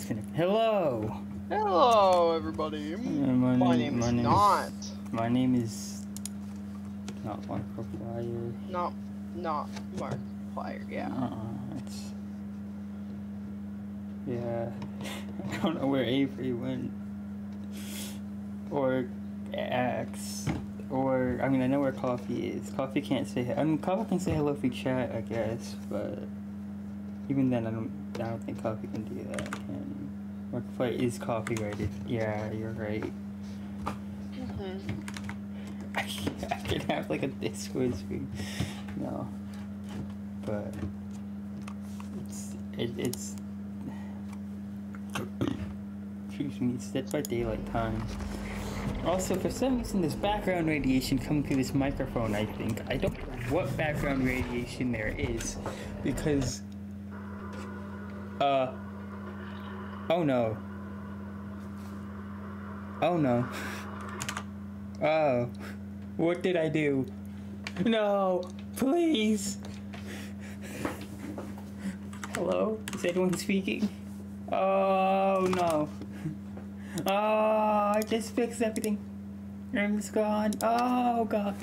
disconnect. Hello! Hello, everybody. My name is not Markiplier. Not Markiplier, yeah. It's... Yeah. I don't know where Avery went. Or Axe. Or, I mean, I know where Coffee is. Coffee can't say... I mean, Coffee can say hello through chat, I guess, but... Even then, I don't think Coffee can do that. And Markiplier is copyrighted. Yeah, you're right. I can have like a Discord stream. No. But it's excuse me, it's Dead by Daylight time. Also, for some reason, there's background radiation coming through this microphone, I think. I don't know what background radiation there is, because oh no. Oh no. Oh. What did I do? No! Please! Hello? Is anyone speaking? Oh no. Oh, I just fixed everything. Everything's gone. Oh god.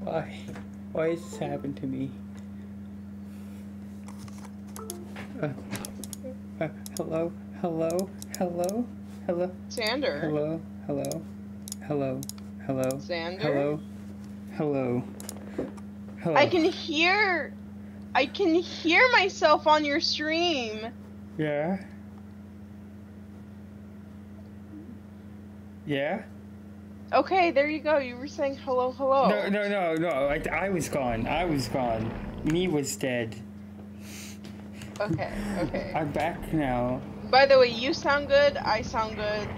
Why? Why has this happened to me? Hello? Hello? Hello? Hello? Sander. Hello? Hello? Hello? Hello? Sander. Hello? Hello? Hello? I can hear myself on your stream. Yeah? Yeah? Okay, there you go. You were saying hello, hello. No. I was gone. I was gone. Me was dead. Okay. I'm back now. By the way, you sound good. I sound good.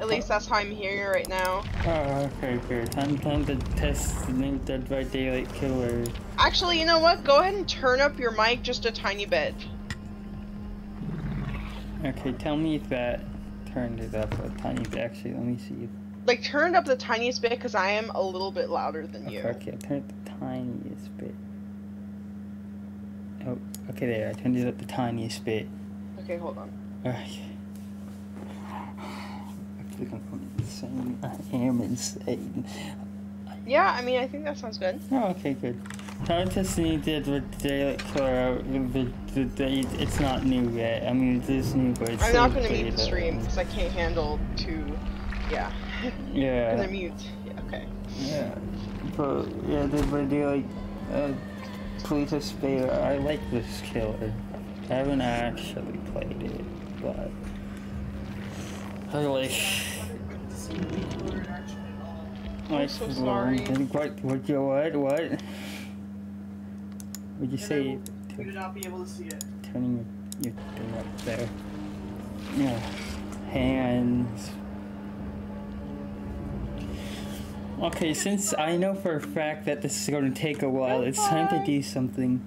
At least that's how I'm hearing it right now. Oh, okay, good. Time to test the new Dead by Daylight killer. Actually, you know what? Go ahead and turn up your mic just a tiny bit. Okay, tell me if that turned it up a tiny bit. Actually, let me see. Like, turn it up the tiniest bit, because I am a little bit louder than you. Okay, I turned it the tiniest bit. Oh, okay, there. I turned it up the tiniest bit. Okay, hold on. Alright. I think I'm insane. I am insane. Yeah, I mean, I think that sounds good. Oh, okay, good. Time testing Dead by Daylight killer out. It's not new yet. I mean, it is new, but it's I'm not going to mute beta. the stream, because I can't handle yeah. Yeah. I'm going to mute. Yeah, okay. Yeah. But, yeah, Dead by Daylight, Police Beta. I like this killer. I haven't actually played it, but I like. I'm so sorry. What? Would you say? You would not be able to see it. Turning your thing up there. Yeah. Hands. Okay, since I know for a fact that this is going to take a while, it's time to do something.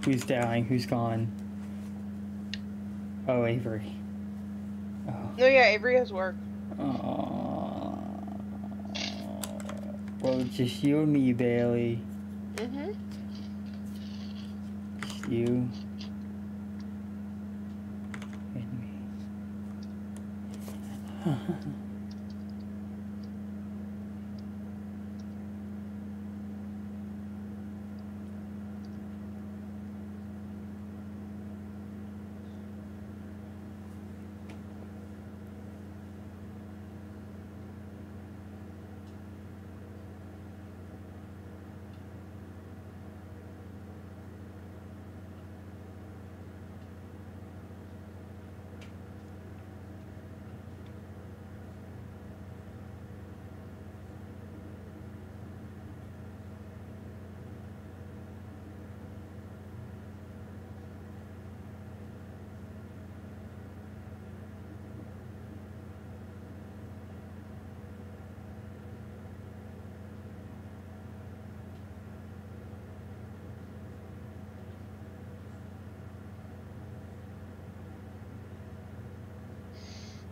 Who's dying? Who's gone? Oh, Avery. Oh. No, yeah, Avery has work. Well, just you and me, Bailey. Mm-hmm. Just you. And me.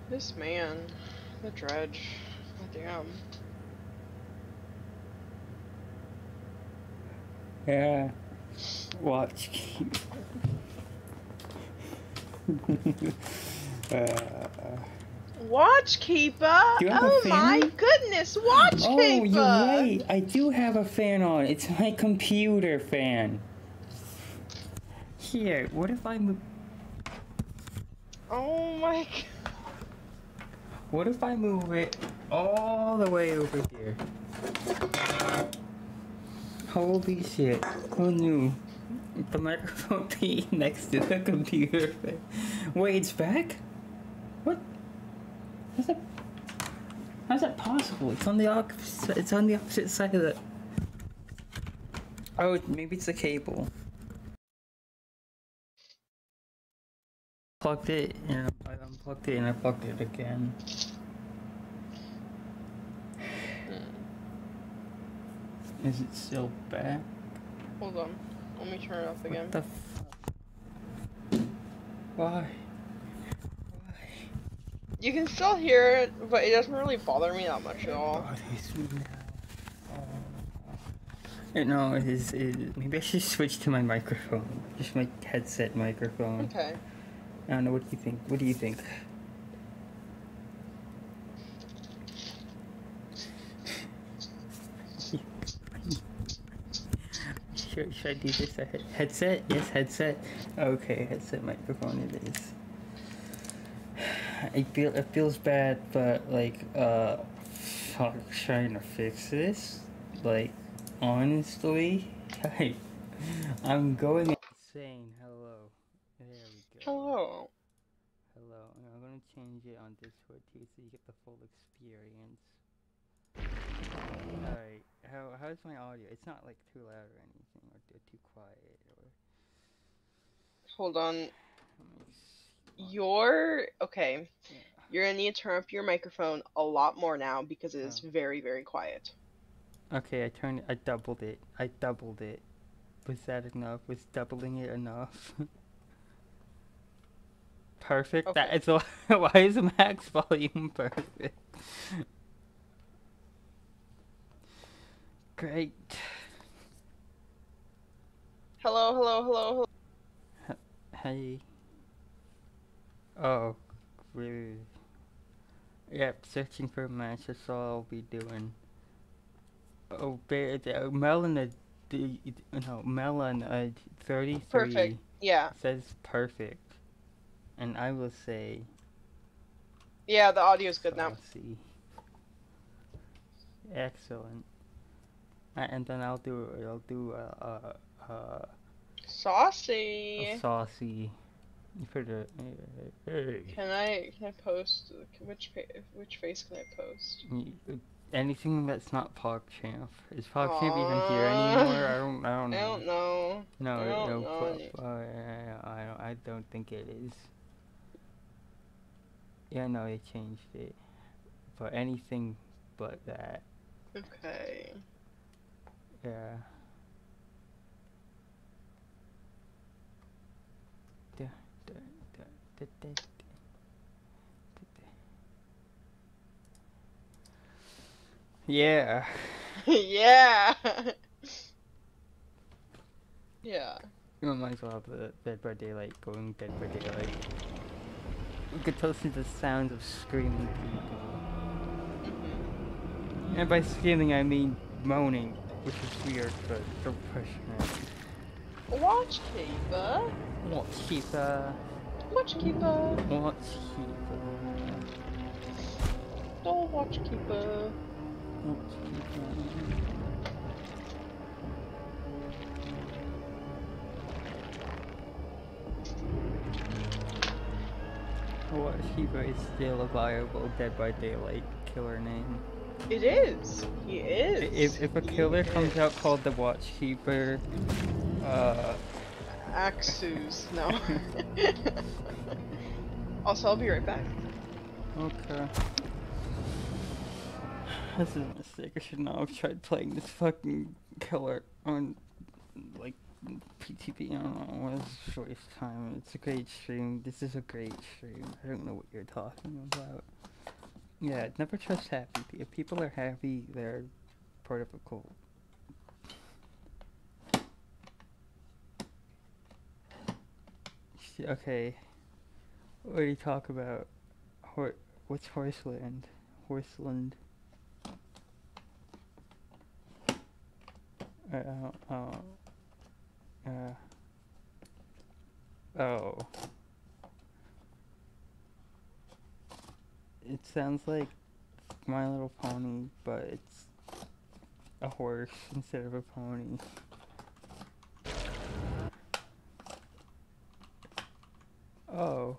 This man, the Dredge. Oh, damn. Yeah. Watch. Watch Keeper! Do you have a Oh fan my on? goodness, Watch Oh, Keeper! you're right. I do have a fan on. It's my computer fan. Here, what if I move? Oh my god. What if I move it all the way over here? Holy shit! Who knew? The microphone being next to the computer fan. Wait, it's back? What? How's that? How's that possible? It's on the opposite. It's on the opposite side of the. Oh, maybe it's the cable. Plugged it and I unplugged it and I plugged it again. Is it still back? Hold on. Let me turn it up again. What the f? Why? Why? You can still hear it, but it doesn't really bother me that much at all. Bothers me now. No, it is. Maybe I should switch to my microphone. Just my headset microphone. Okay. I don't know. What do you think? What do you think? Should I do this? Headset? Yes, headset. Okay, headset microphone. It is. It feels bad, but like trying to fix this. Like honestly, I'm going insane. Hello. There we go. Hello. Hello. And I'm gonna change it on Discord too, so you get the full experience. Alright. How's my audio? It's not like too loud or anything, or too quiet, or. Hold on. Let me see. Okay. Yeah. You're gonna need to turn up your microphone a lot more now because it is very, very quiet. Okay, I doubled it. Was that enough? Was doubling it enough? Perfect. Okay. That is why is max volume perfect? Great. Hello. Hey. Oh, really? Yep, searching for a match. That's all I'll be doing. Oh, Melon, Melon, 33 Perfect. Yeah. says perfect, and I will say. Yeah, the audio's good now. Saucy. Excellent. And then I'll do Saucy. a saucy for the. Can I post which face can I post? Anything that's not PogChamp. Is PogChamp even here anymore? I don't know. I don't know. I don't think it is. Yeah, no, they changed it. But anything but that. Okay. Yeah. Yeah. Yeah. Yeah. You might as well have the Dead by Daylight going Dead by Daylight. We could listen to the sounds of screaming people. And by screaming I mean moaning, which is weird, but professional. Watch Keeper. Watch Keeper. Watch Keeper. Watch Keeper. Don't watch Keeper. Watch Keeper. Watch Keeper is still a viable Dead by Daylight killer name. It is. He is. If a killer comes out called the Watchkeeper, Axus, no. Also, I'll be right back. Okay. This is a mistake. I should not have tried playing this fucking killer on, like, PTP. I don't know. It was a waste of time. It's a great stream. This is a great stream. I don't know what you're talking about. Yeah, never trust happy people. If people are happy, they're part of a cult. Okay. What do you talk about? What's Horseland? Horseland. Oh. It sounds like My Little Pony, but it's a horse instead of a pony. Oh.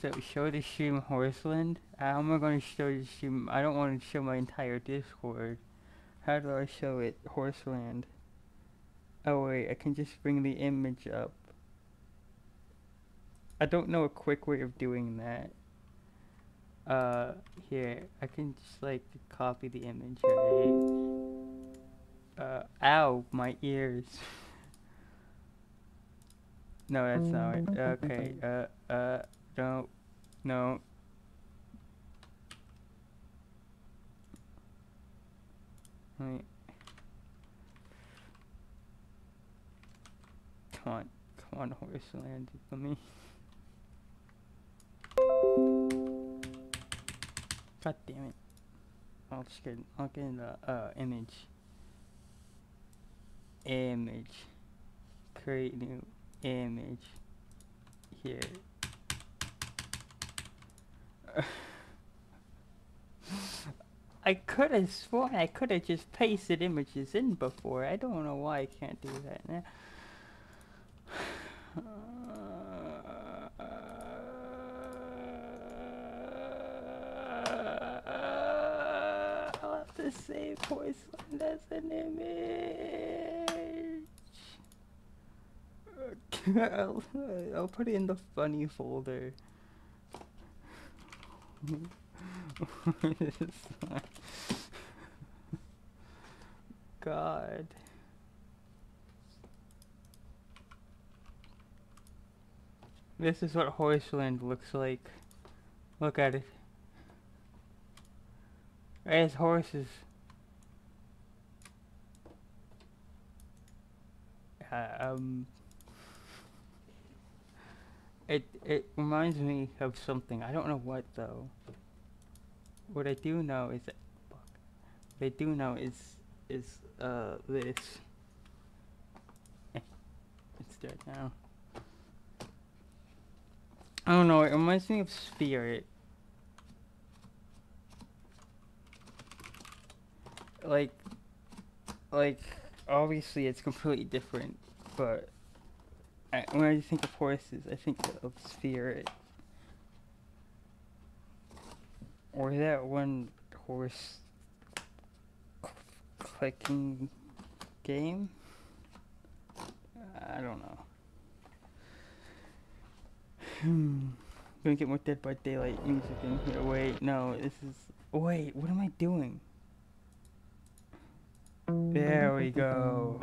So show the stream Horseland? How am I going to show the stream? I don't want to show my entire Discord. How do I show it? Horseland. Oh wait, I can just bring the image up. I don't know a quick way of doing that. Here, I can just like copy the image, right? Ow, my ears. No, that's not it. Okay, no. Wait. Come on, Horseland, let me. God damn it. I'll get the, image. Create new image. Here. I could have sworn I could have just pasted images in before. I don't know why I can't do that now. I'll have to save Horseland as an image. I'll put it in the funny folder. God. This is what Horseland looks like. Look at it. It has horses. It reminds me of something. I don't know what though. What I do know is that what I do know is this. It's dead now. I don't know, it reminds me of Spirit. Like obviously it's completely different, but when I think of horses, I think of Spirit. Or that one horse clicking game? I don't know. Gonna get more Dead by Daylight music in here. Wait, no, this is... Wait, what am I doing? There we go.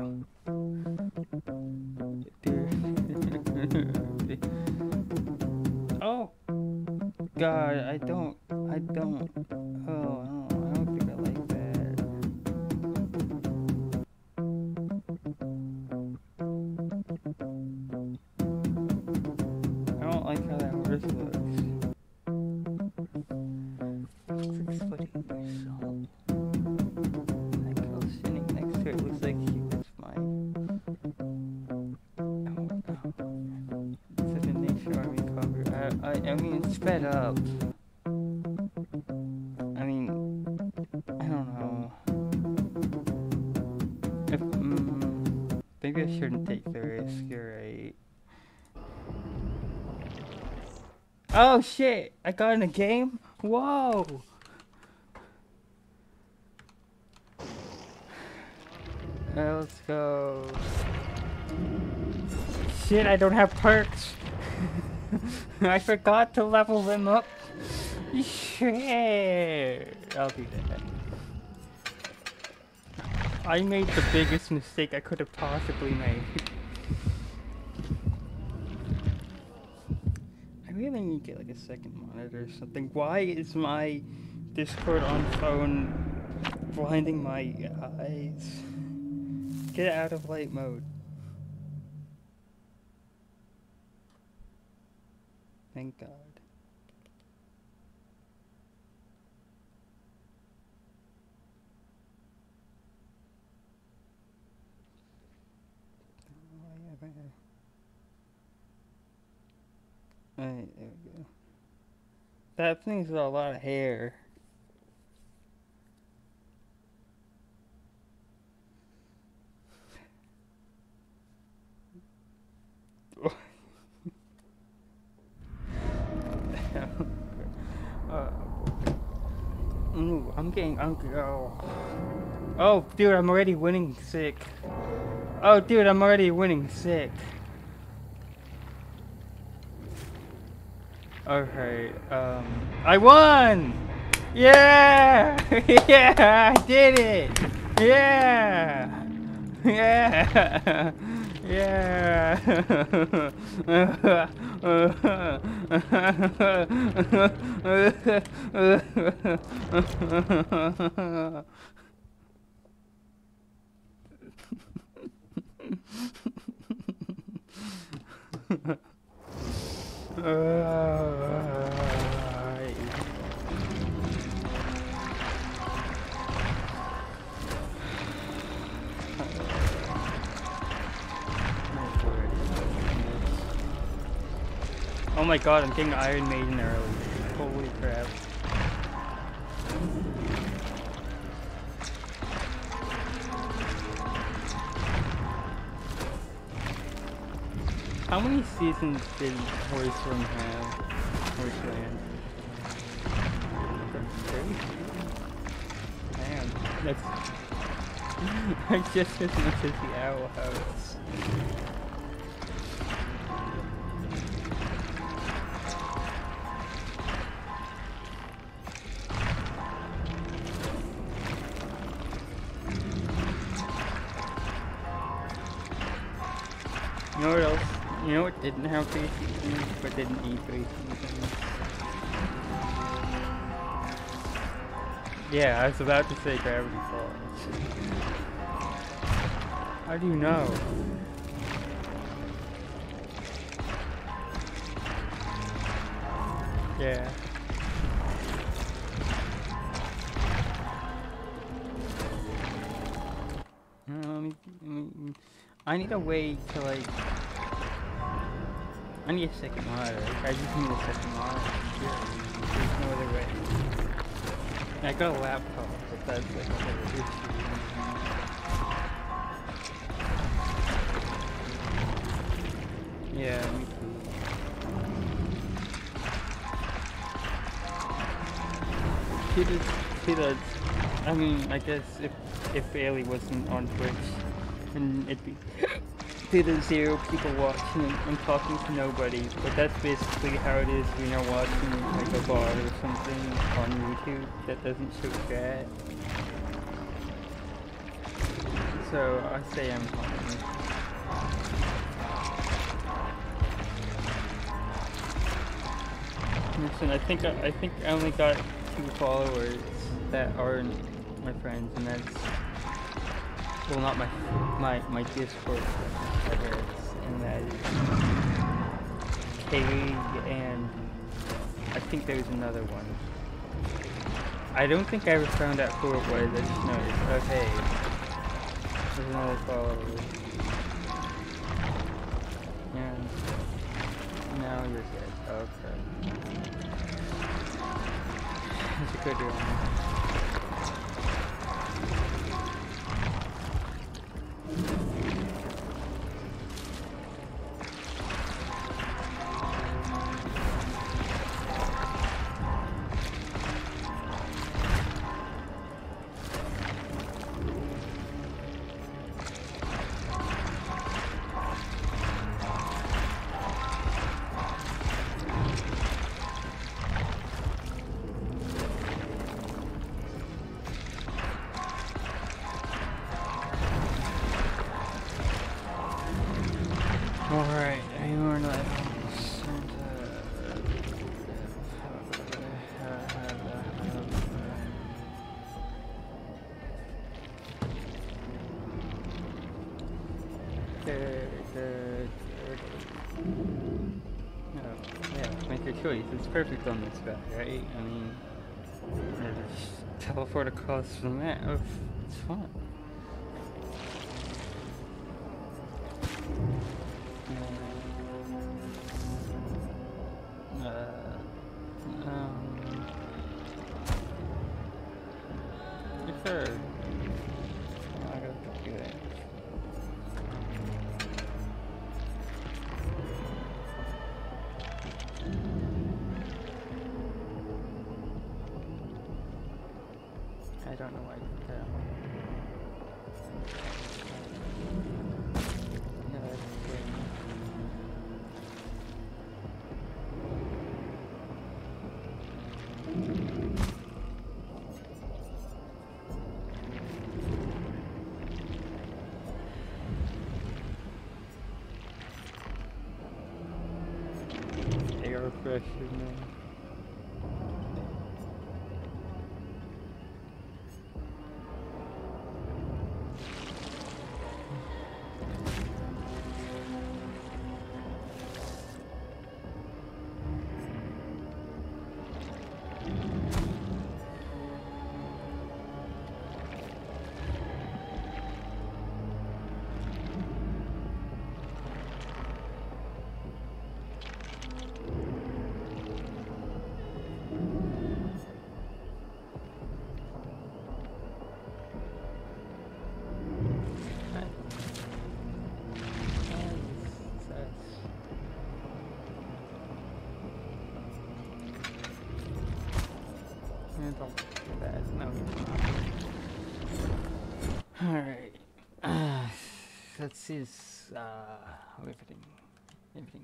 Oh! God, I don't... Oh, I don't think I like that. I don't like how that horse looks. Looks like splitting myself. That girl sitting next to it looks like she was mine. Oh no. This is a Nation Army cover. I mean, it's sped up. I mean, I don't know. If, maybe I shouldn't take the risk, you're right. Oh shit! I got in a game? Whoa! Let's go. Shit, I don't have perks. I forgot to level them up. Shit. I'll do that. I made the biggest mistake I could have possibly made. I really need to get like a second monitor or something. Why is my Discord on phone blinding my eyes? Get out of light mode. Thank God. Alright, there we go. That thing's got a lot of hair. Ooh, I'm getting oh, dude, I'm already winning sick. Oh, dude, I'm already winning sick. Okay, I won! Yeah! Yeah, I did it! Yeah! Yeah! Yeah! Oh my god, I'm getting Iron Maiden early. Holy crap. How many seasons did Horseland have? Horseland. Man, that's just as much as the Owl House. You know what else? You know what didn't have 3 seasons, but didn't need 3 seasons? Yeah, I was about to say Gravity Falls. How do you know? Yeah. I need a way to like. I need a second monitor. I just need a second monitor. There's no other way. I got a laptop, but that's like a whole issue. Yeah, me too. See that? I mean, I guess if Bailey wasn't on Twitch, then it'd be to the 0 people watching and talking to nobody. But that's basically how it is when you're watching like a VOD or something on YouTube that doesn't show chat. So I say I'm fine. Listen, I think I only got 2 followers that aren't my friends, and that's well, not my Discord friends, I guess, and that is Kay, and I think there's another one. I don't think I ever found out who it was. I just noticed. Okay, there's another follower. And now you're good. Okay. It's a good one. Alright, anyone else? Yeah, make your choice. It's perfect on this guy, right? I mean, just teleport across the map. It's fun. Sure. I gotta do that. I don't know why I did that. Yeah, that's great. Air pressure, man. Don't do that. No, alright. Let's see this, everything waiting.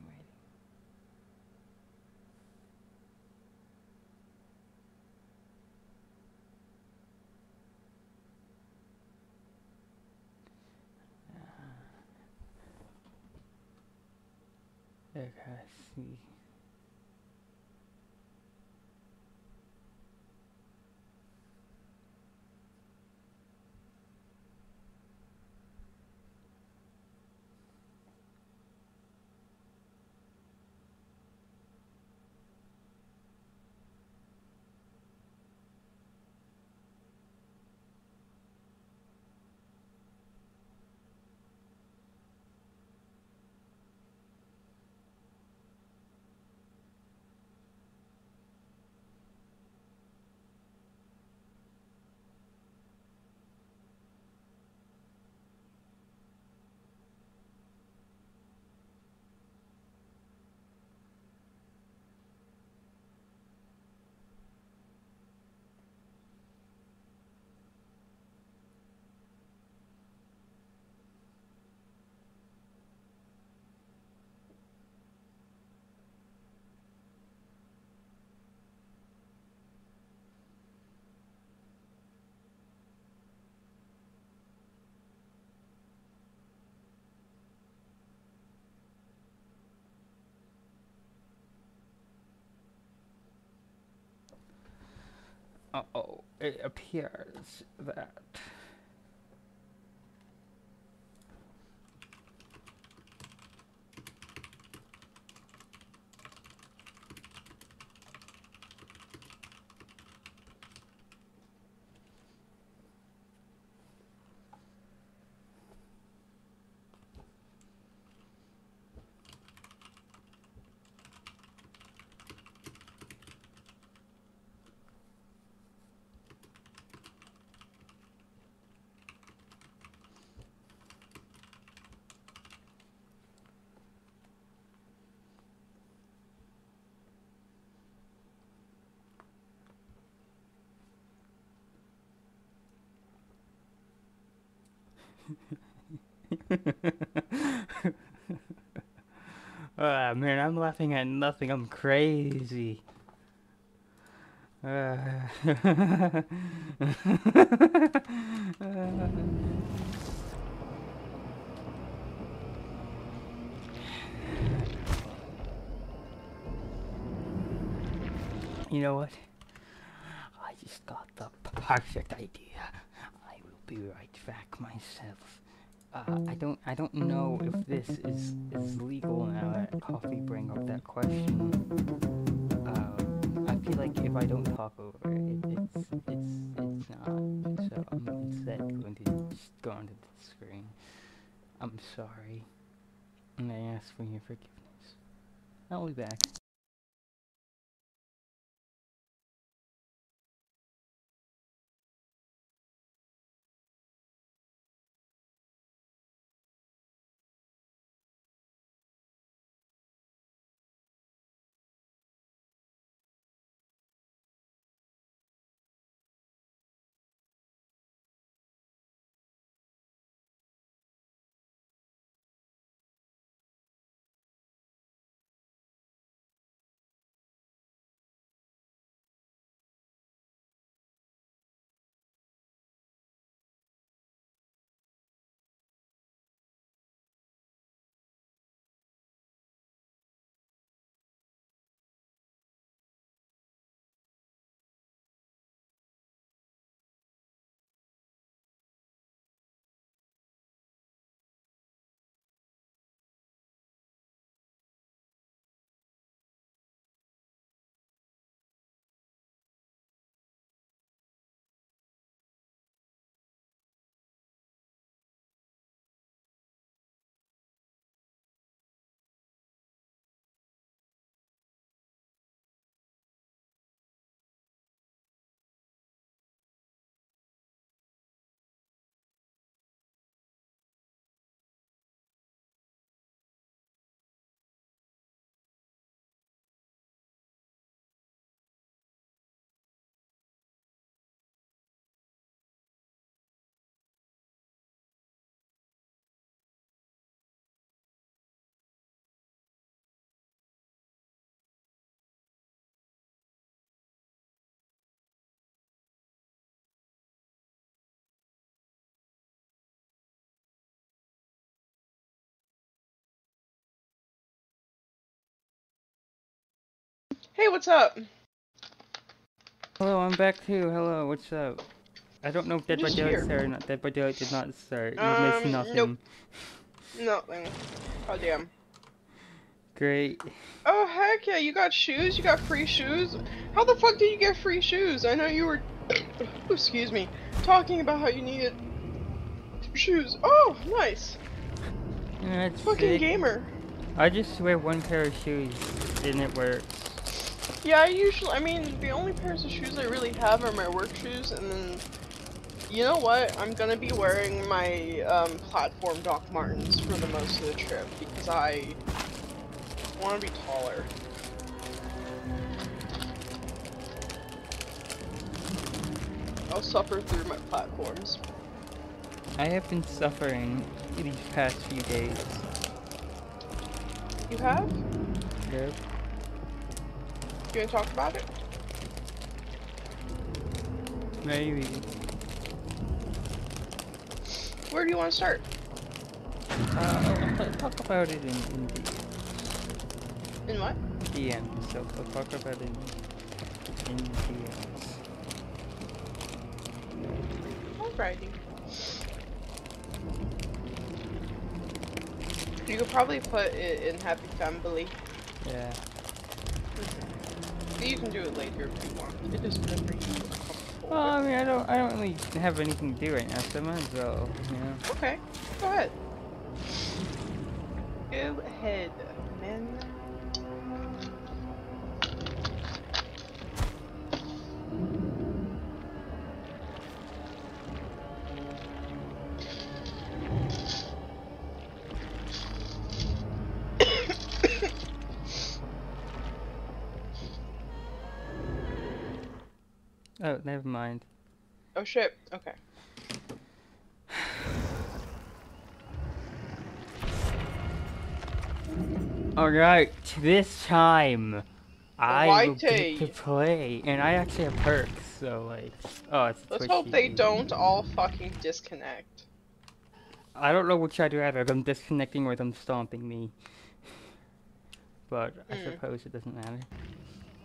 Okay, I see. Uh-oh, it appears that man, I'm laughing at nothing. I'm crazy. You know what? I just got the perfect idea. I will be right back myself. I don't know if this is legal now that Coffee bring up that question. I feel like if I don't talk over it, it's not. So I'm instead going to just go onto the screen. I'm sorry, and I ask for your forgiveness. I'll be back. Hey, what's up? Hello, I'm back too. Hello, what's up? I don't know if Dead by Just Daylight here. started or not. Dead by Daylight did not start. You missed nothing. Nope. Nothing. Oh, damn. Great. Oh, heck yeah, you got shoes? You got free shoes? How the fuck did you get free shoes? I know you were, excuse me, talking about how you needed shoes. Oh, nice. That's Fucking sick. gamer. I just wear one pair of shoes and it works. Yeah, I mean, the only pairs of shoes I really have are my work shoes, and then, you know what? I'm gonna be wearing my, platform Doc Martens for the most of the trip, because I want to be taller. I'll suffer through my platforms. I have been suffering these past few days. You have? Yep. You wanna talk about it? Maybe. Where do you want to start? I'll talk about it in In what? DMs. So I'll talk about it in DMs. Alrighty. You could probably put it in Happy Family. Yeah. You can do it later if you want. It is whatever you feel comfortable Well, I with. mean, I don't really have anything to do right now, so I might as well, you know. Okay, go ahead. Go ahead, man. Oh, never mind. Oh shit, okay. Alright, this time I will get to Alrighty. play, and I actually have perks, so like, oh, it's Let's Twitch hope they TV. don't all fucking disconnect. I don't know which I'd rather, them disconnecting or them stomping me. But I suppose it doesn't matter.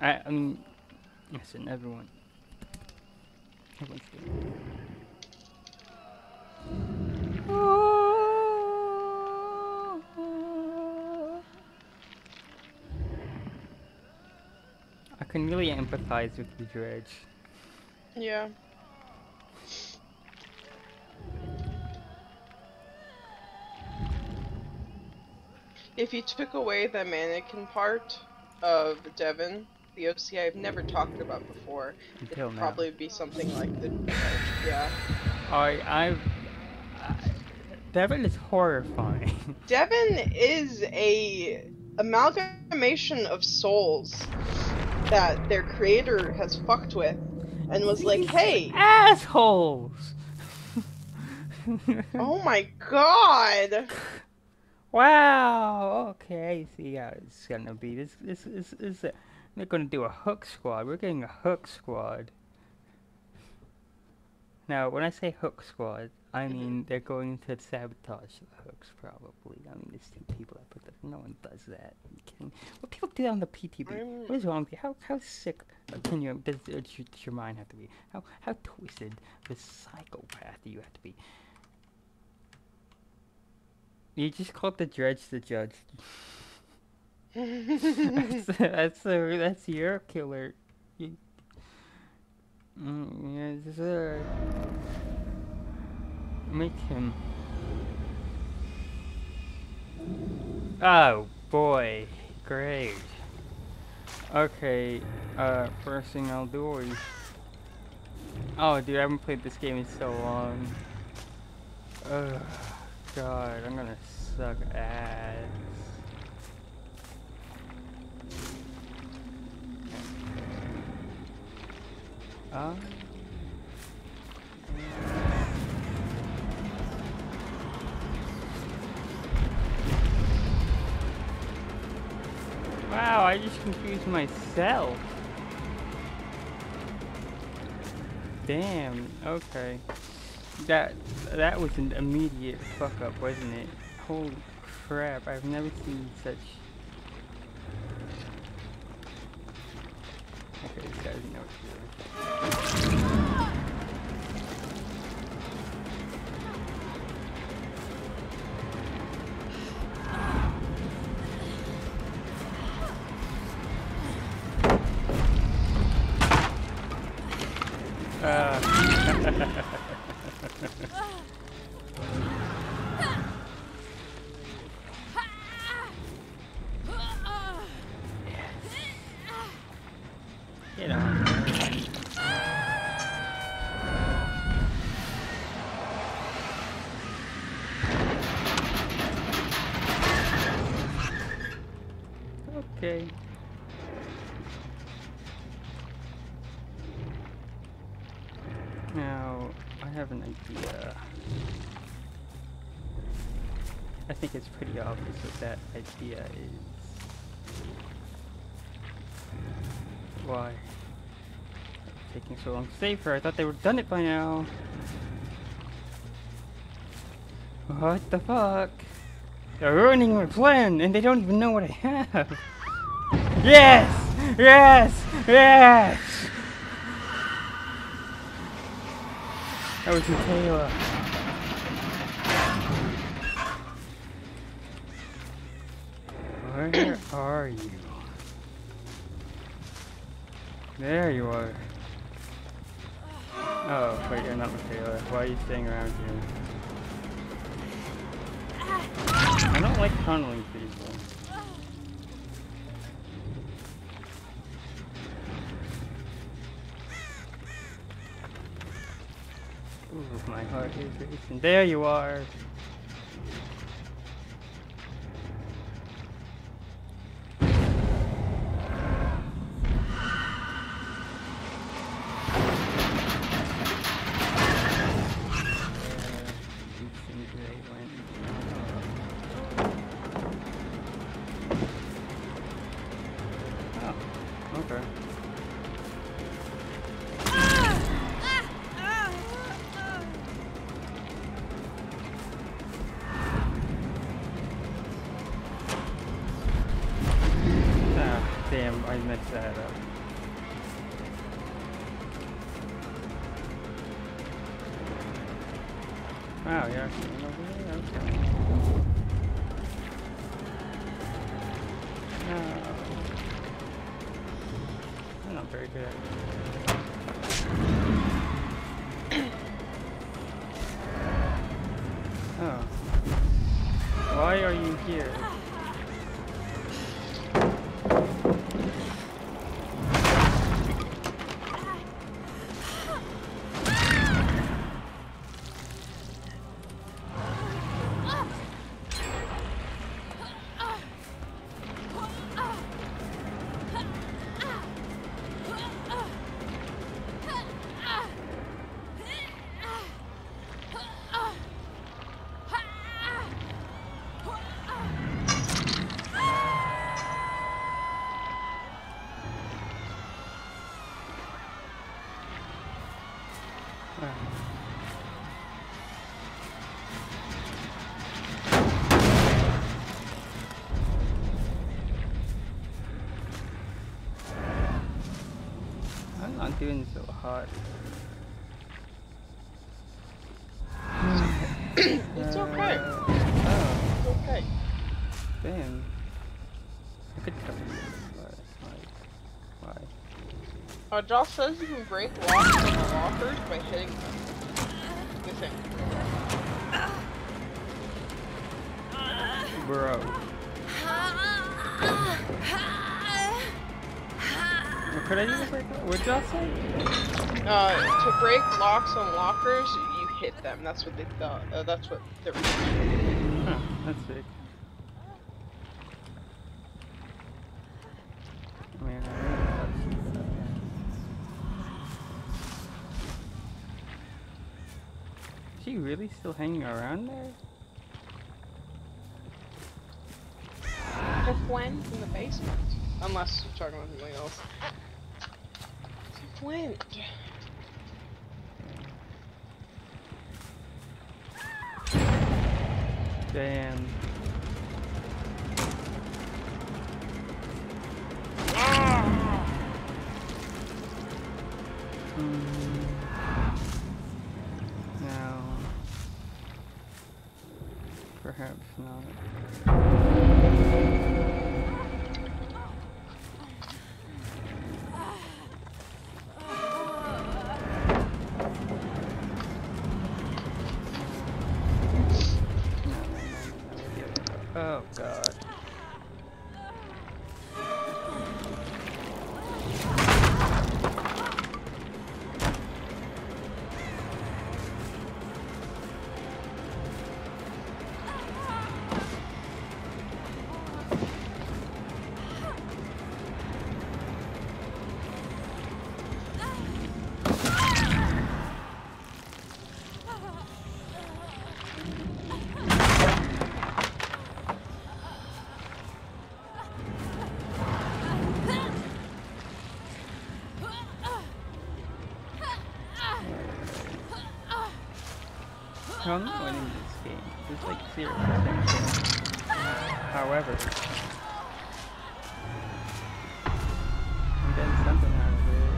I mean, listen, everyone's good. Oh. can really empathize with the Dredge. Yeah. If you took away the mannequin part of Devon, the OC I've never talked about before, Until it'd now. probably be something like the yeah. Devon is horrifying. Devon is a amalgamation of souls that their creator has fucked with and was like, hey, assholes! oh my god! Wow. Okay, I see how it's gonna be. This is. They're gonna do a hook squad. We're getting a hook squad. Now, when I say hook squad, I mean they're going to sabotage the hooks, probably. I mean, it's 2 people that put that. No one does that. Are you kidding? What people do on the PTB? What is wrong with you? How sick can you? Does your mind have to be? How twisted, the psychopath do you have to be? You just called the Dredge the judge. that's your killer. Yes, sir. Make him. Oh boy, great. Okay, first thing I'll do is. Oh, dude, I haven't played this game in so long. Ugh, God, I'm gonna suck ass. Wow, I just confused myself. Damn, okay. That was an immediate fuck up, wasn't it? Holy crap, I've never seen such. Okay, this guy doesn't know what to do. Get on. Okay. Now, I have an idea. I think it's pretty obvious what that idea is. Why? It's taking so long to save her. I thought they would have done it by now. What the fuck? They're ruining my plan, and they don't even know what I have. Yes! Yes! Yes! That was Michaela. Where are you? There you are. Oh, wait, you're not Michaela. Why are you staying around here? I don't like tunneling people. Ooh, my heart is racing. There you are! Okay. Damn, I messed that up. Wow, you're actually over there? Okay. No. very good at it. Oh. Why are you here? I'm not doing so hot. It's okay. Oh, It's okay. damn. I could tell you, but like, why? Josh says you can break locks on the lockers by hitting them with him. Bro. What could I do to break that? What'd y'all say? To break locks on lockers, you hit them. That's what they thought. That's what they're. Huh, that's sick. I mean, I really thought she would, Is she really still hanging around there? Just went in the basement. Unless you're talking about something else. Just went. Damn. No. Perhaps not. Oh god. I'm not winning this game. There's like 0% chance. However, I'm getting something out of it.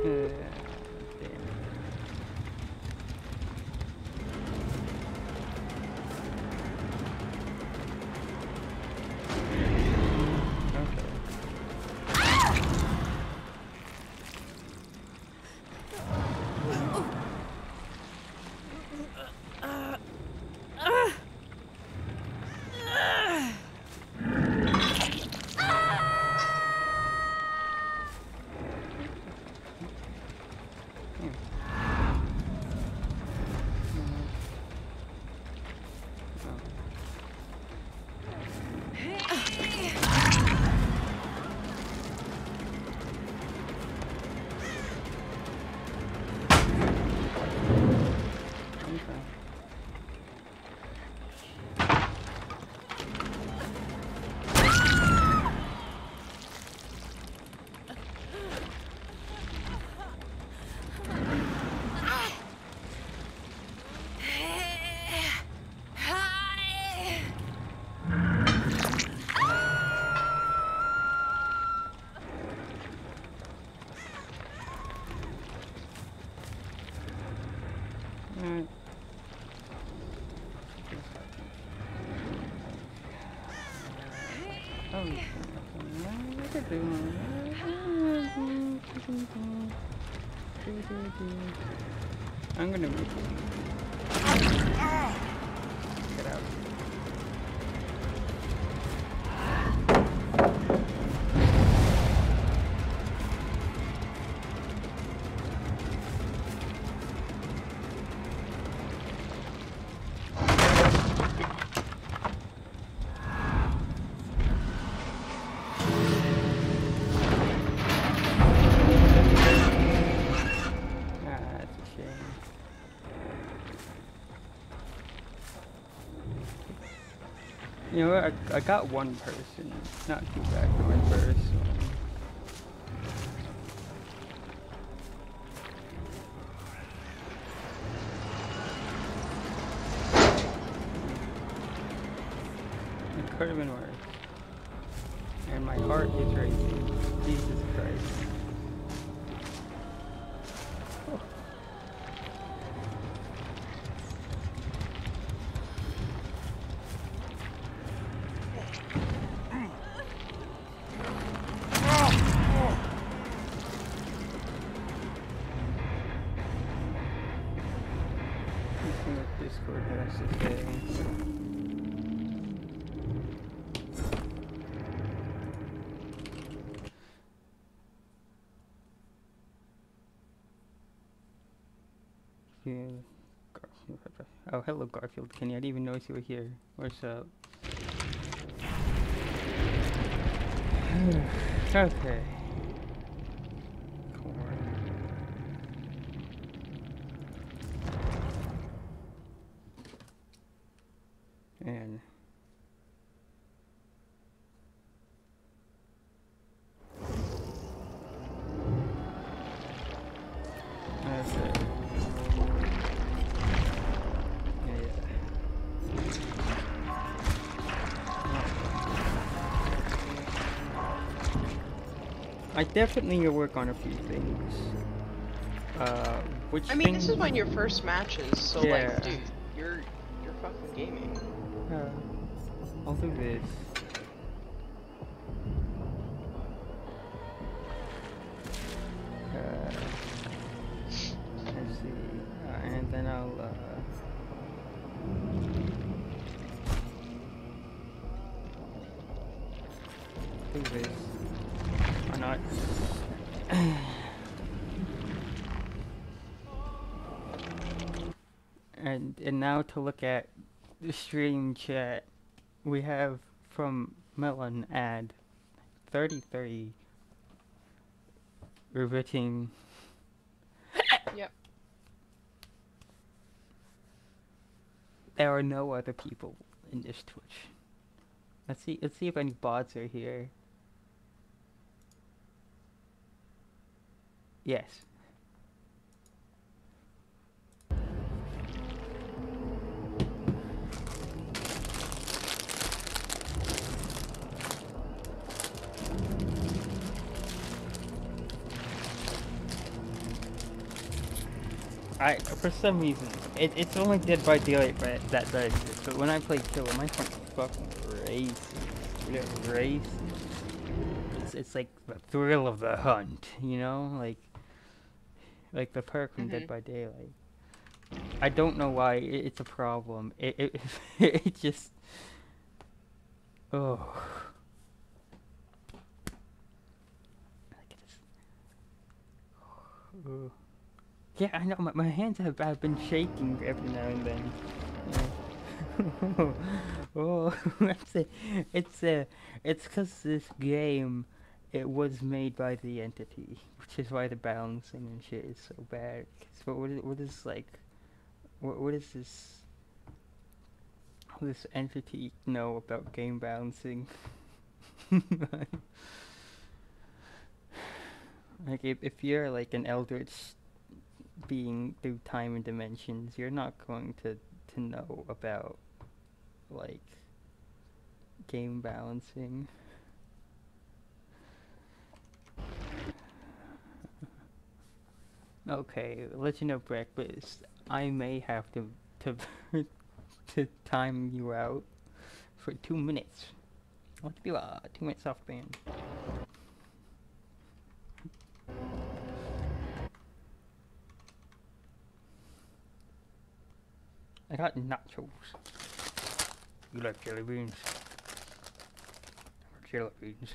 Damn. Oh, I'm gonna move. Get out. You know what, I got one person, not too bad for my first one. It could have been worse. And my heart is racing. Jesus Christ. Discord has to say. Yeah. Oh, hello Garfield. Kenny, I didn't even notice you were here. What's up? Okay. And that's it. Yeah. I definitely need to work on a few things. Which I mean, this is one of your first matches, so yeah. like, dude, you're fucking gaming. I'll do this. Let's see, and then I'll do this. Why not? And now to look at the stream chat, we have from Melon ad 33 riveting. Yep. There are no other people in this Twitch. Let's see if any bots are here. Yes. For some reason, it's only Dead by Daylight that does this, but when I play Killer, my phone's fucking crazy. Race. It's like the thrill of the hunt, you know? Like the perk from Dead by Daylight. I don't know why it's a problem. It just... Oh... Yeah, I know, my hands have been shaking every now and then. Yeah. Oh, it's because this game, it was made by the entity, which is why the balancing and shit is so bad. So what is this entity know about game balancing? Like if you're like an eldritch being through time and dimensions, you're not going to know about like game balancing. Okay, Legend of Breakfast. I may have to to time you out for 2 minutes. I want to do a 2-minute soft band. I got nachos. You like jelly beans? Or jelly beans?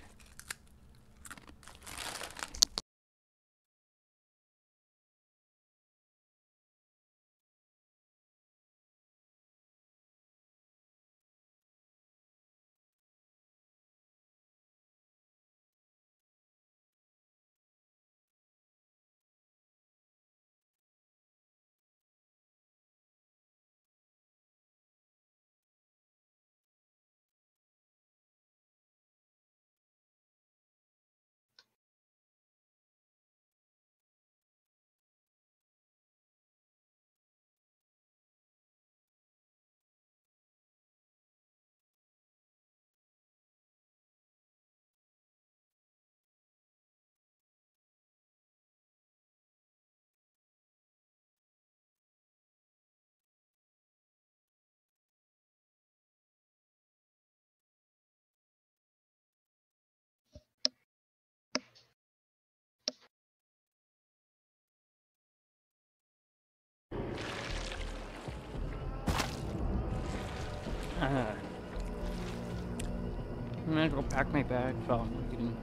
I'm gonna go pack my bag so I'm getting.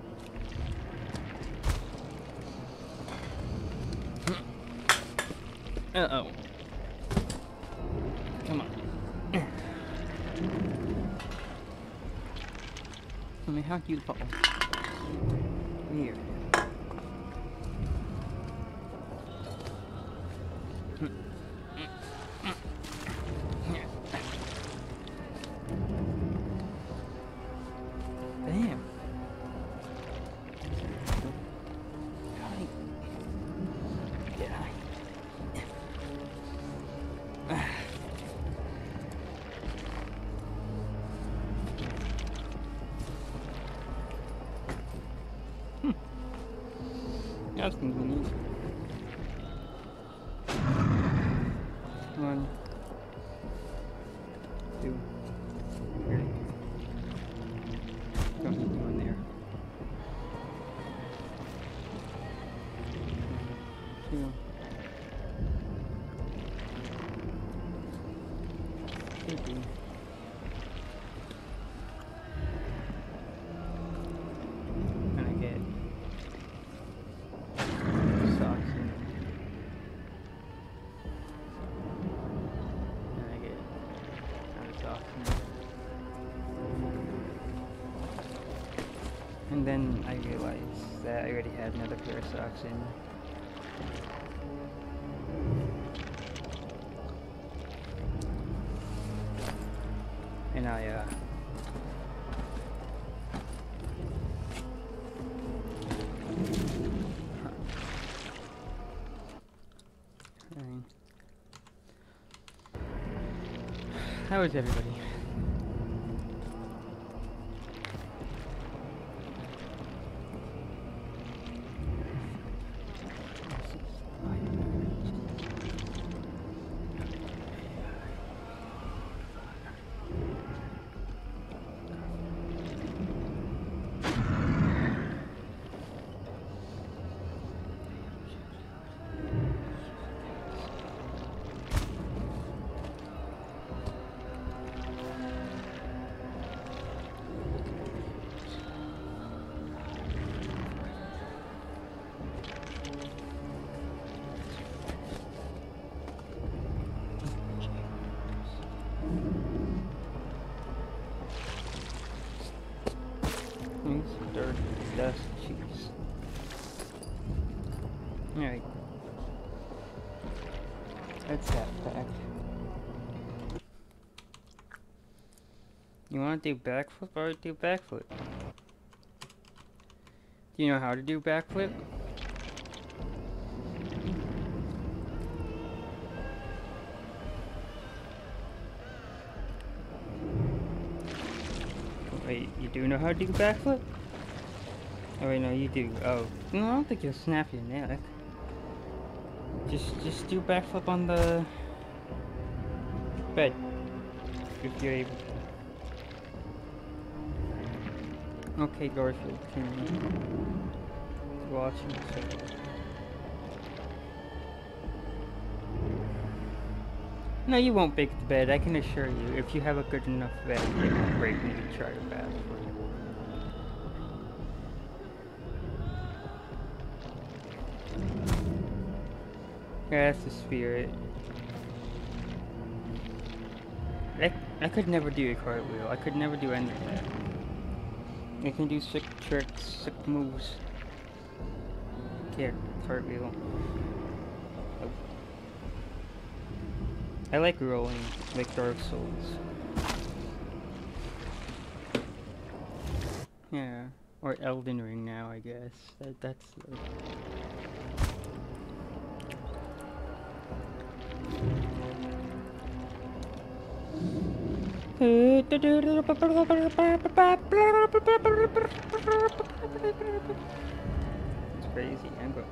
Uh-oh. Come on. Let me how you fall. Here. Damn. Get high. That's convenient. 1, 2, 3. Don't need one there. 2. 3. And I get socks and I get other socks and then I realized that I already had another pair of socks in. And I how is everybody? Dirt, dust, cheese. Alright. That's that back. You wanna do backflip or do backflip? Do you know how to do backflip? Wait, you do know how to do backflip? Oh wait, no, you do. Oh, no, I don't think you'll snap your neck. Just do backflip on the bed if you're able to. Okay, Garfield, can you watching this? No, you won't break the bed, I can assure you. If you have a good enough bed, it won't break when you try to bath for you. Yeah, that's the spirit. I could never do a cartwheel. I could never do any of that. I can do sick tricks, sick moves. Can't cartwheel. Nope. I like rolling, like Dark Souls. Yeah, or Elden Ring now, I guess. That's. It's crazy, I'm going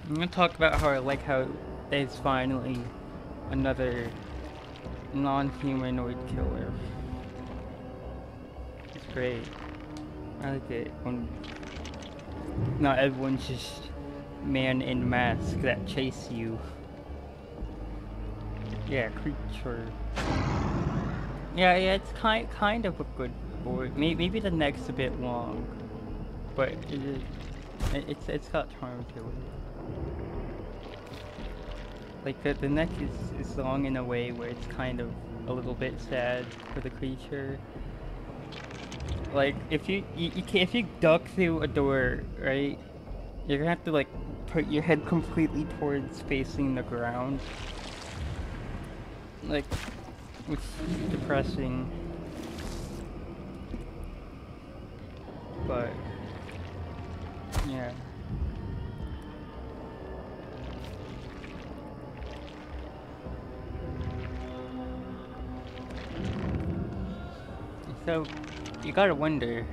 I'm gonna talk about how I like how there's finally another non-humanoid killer. It's great. I like it when not everyone's just man in mask that chase you. Yeah, creature. Yeah, it's kind of a good board. Maybe the neck's a bit long, but it's got charm to it. Like the neck is long in a way where it's kind of a little bit sad for the creature. Like if you duck through a door, right, you're gonna have to like put your head completely towards facing the ground. Like, it's depressing. But yeah. So, you gotta wonder,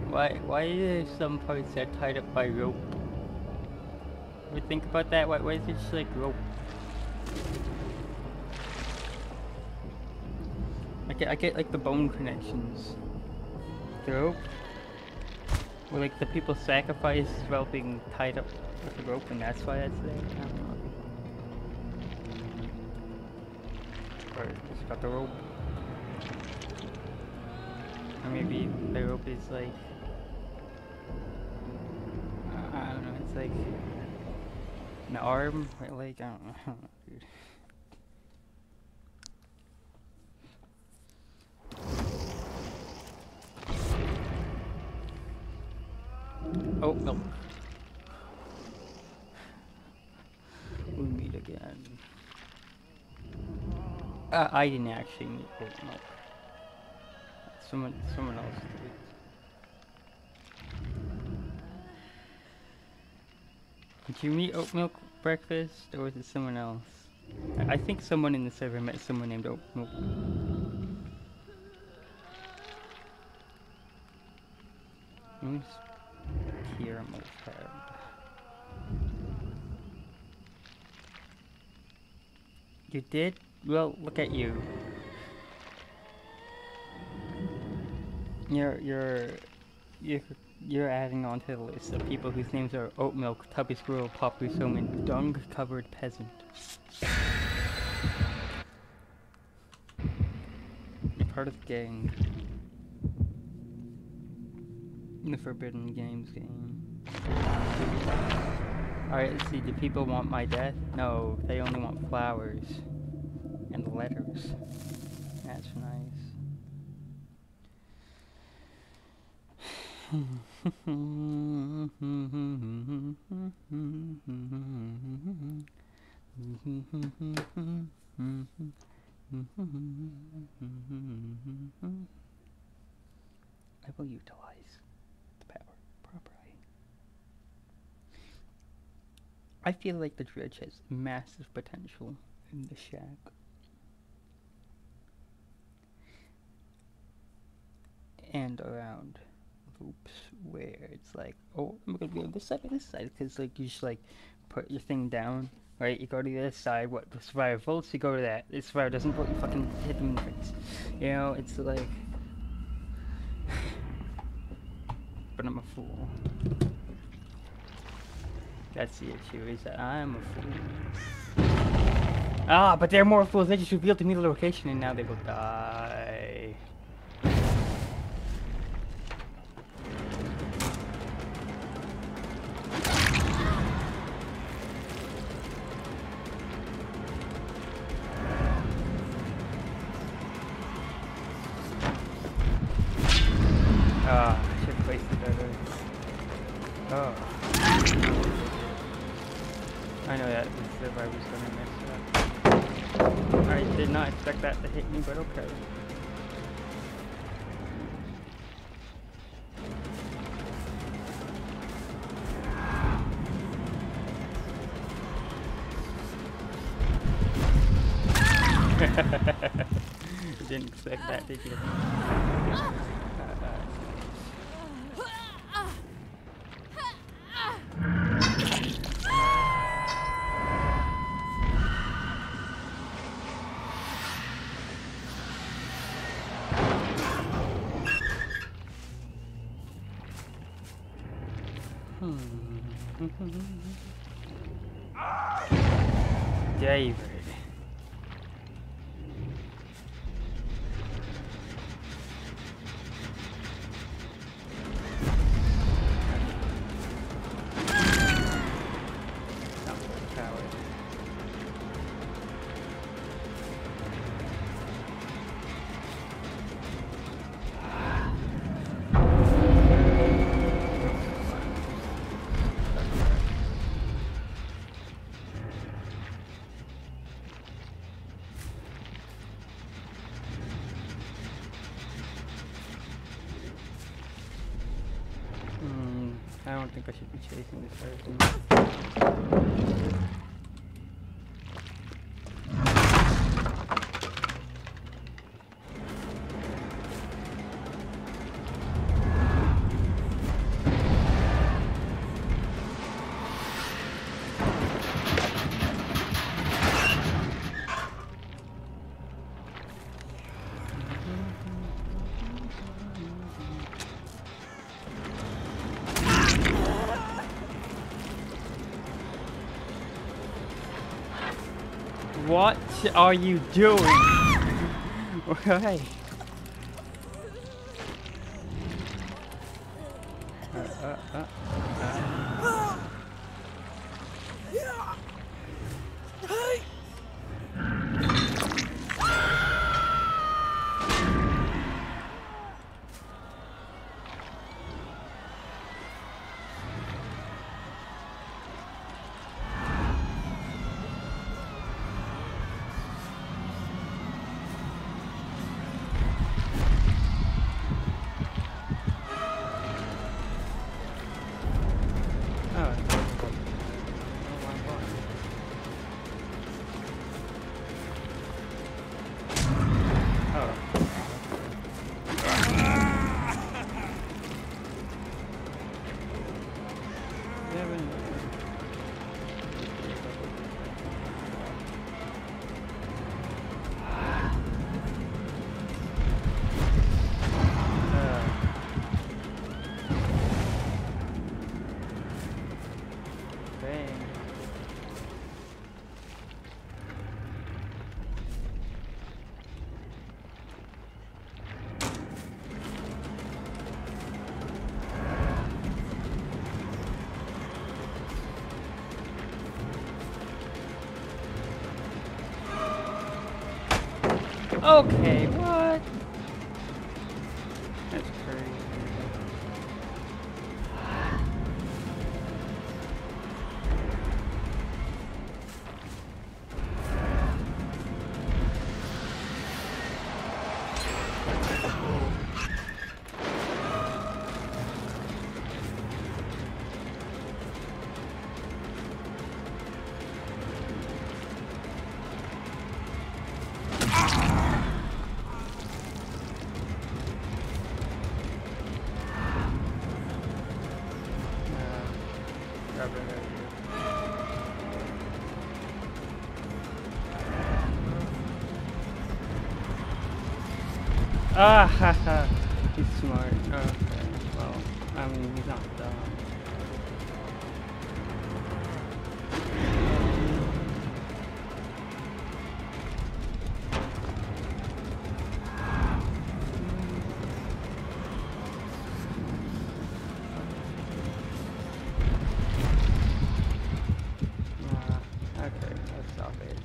why are some parts that tied up by rope? Ever think about that? Why is it just like rope? I get like the bone connections. The rope? Or like the people sacrifice while being tied up with the rope and that's why that's there? I don't know. Or just got the rope. Or maybe the rope is like, I don't know, it's like an arm, right? Like, I don't know, dude. Oh, no. We'll meet again. I didn't actually meet oat milk. Someone else did. Did you meet oat milk breakfast, or was it someone else? I think someone in the server met someone named oat milk. Who's here, Moped? You did? Well, look at you. You're adding on to the list of people whose names are Oat Milk, Tubby Squirrel, Poppy Soam, and Dung-Covered Peasant. You're part of the gang. The Forbidden Games game. Alright, let's see, do people want my death? No, they only want flowers. And the letters. That's nice. I will utilize the power properly. I feel like the dredge has massive potential in the shack. And around loops where it's like, oh, I'm gonna be on this side or this side, because like you just like put your thing down, right? You go to the other side. What the survivor votes, you go to that. The survivor doesn't vote, you fucking hit them in the face. You know, it's like. But I'm a fool. That's the issue, is that I'm a fool. Ah, but they're more fools. They just revealed to me the location, and now they will die. Ah, I should have placed it better. Oh. I know that the survivor was gonna mess up. I did not expect that to hit me, but okay. You didn't expect that, did you? David. I don't think I should be chasing this person. What are you doing? Why? Okay, what? That's crazy. Ah, haha. He's smart. Okay. Well, I mean, he's not dumb. Okay, let's stop it.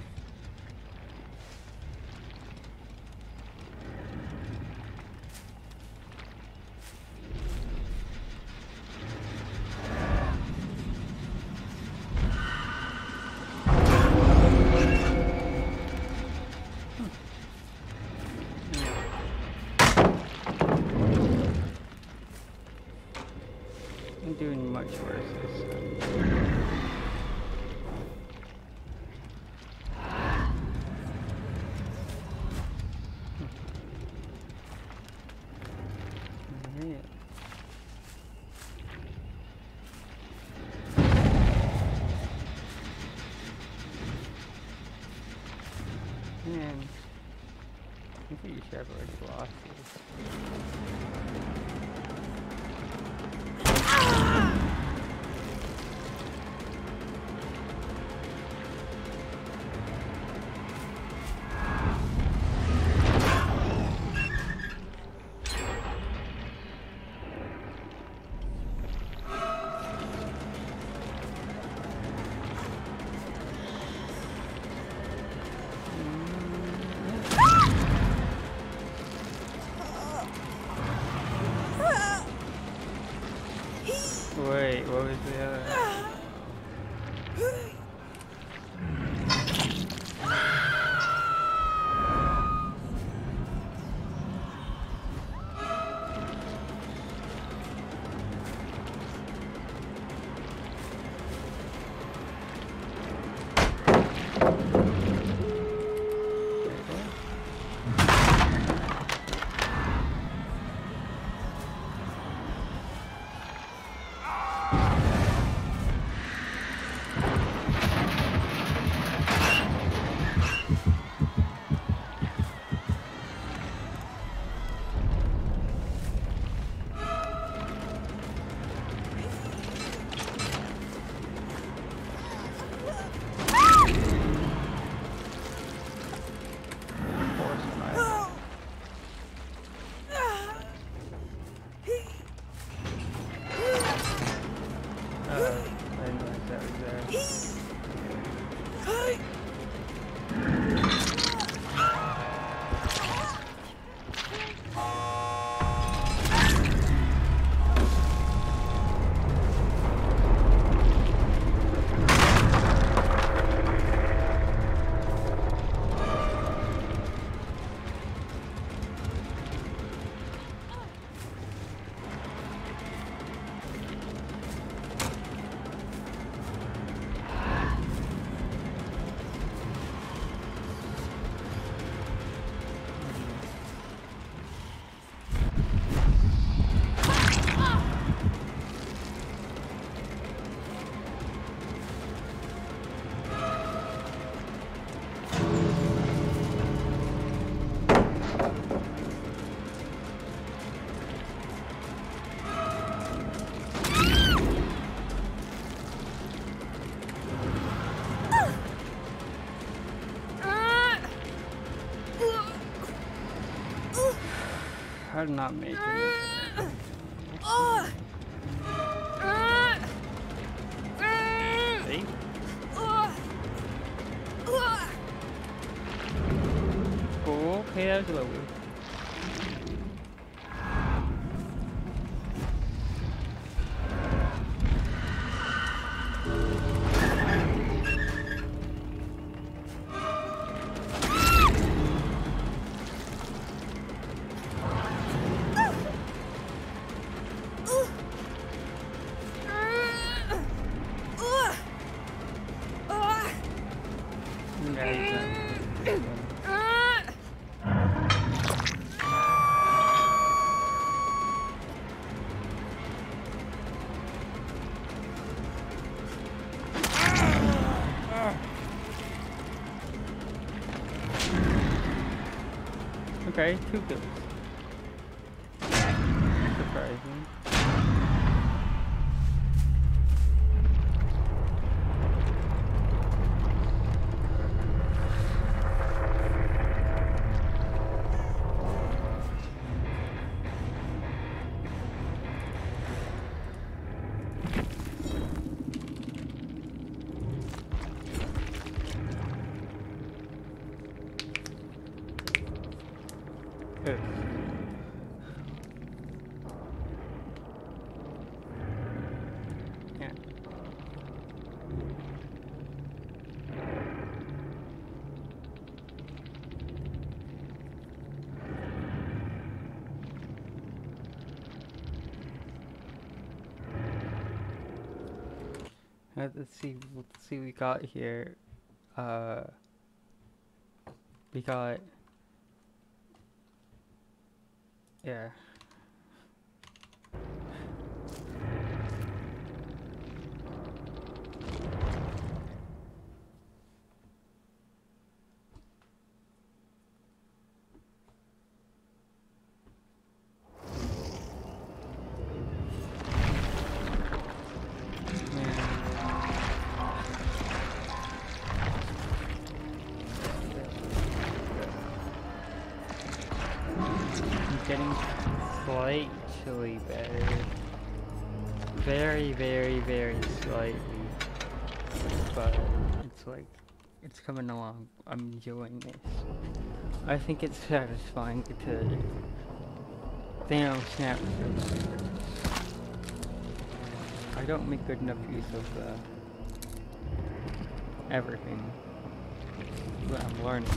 I'm doing much worse this time. Yeah. Man, I think you should have already lost this. Wait, what was the other? I didn't realize that was there. How to not make it. See? Cool. Okay, that was a little weird. Okay, 2 kills. Surprising. Good. Yeah. Let's see what we got here. We got, yeah. Getting slightly better. Very, very, very slightly. But it's like, it's coming along. I'm enjoying this. I think it's satisfying to snap. I don't make good enough use of everything. But I'm learning.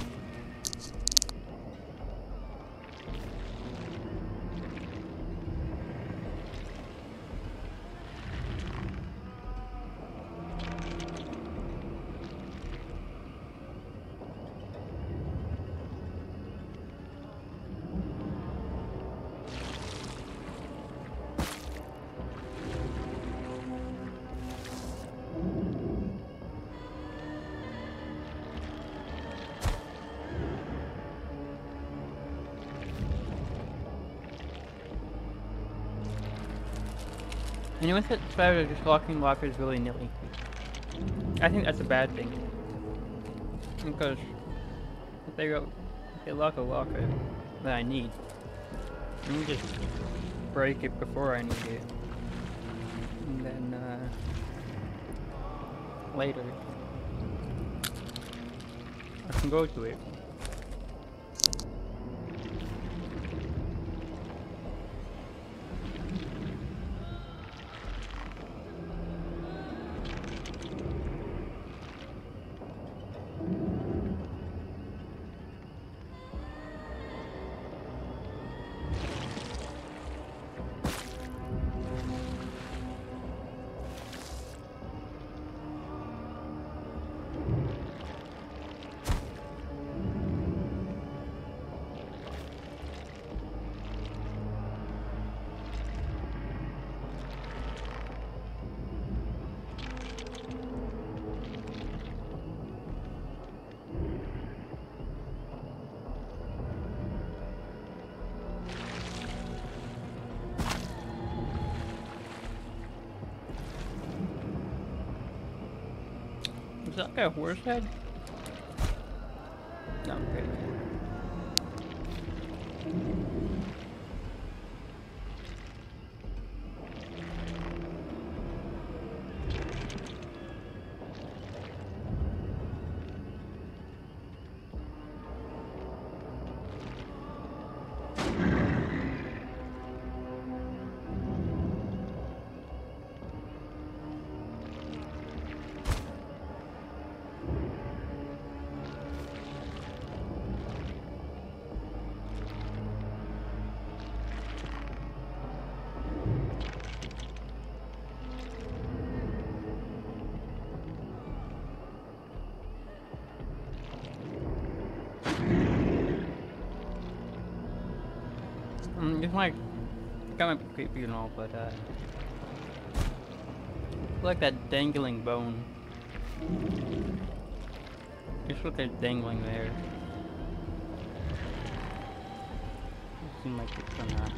Anyone that's better at just locking lockers willy-nilly. I think that's a bad thing. Because if they lock a locker that I need, let me just break it before I need it. And then later I can go to it. Is that guy a horse head? No, okay. It's like, kind of creepy and all, but like that dangling bone. Just look at it dangling there. It seems like it's gonna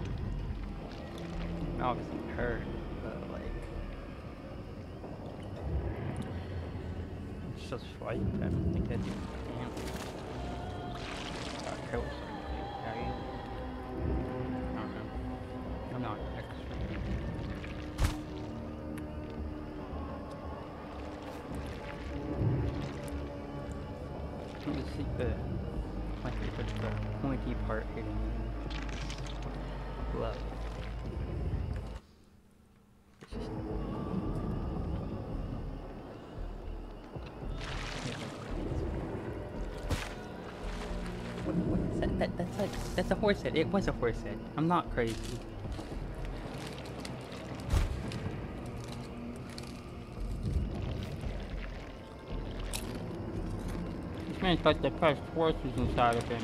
obviously hurt, but like it's just slight. I don't think that you can kill somebody, are you? I don't know. I'm not an expert. Let me see the like if it's the pointy part hitting you. Glove. It's just what is that? That's like that's a horse head. It was a horse head. I'm not crazy. This man's got the pressed horses inside of him.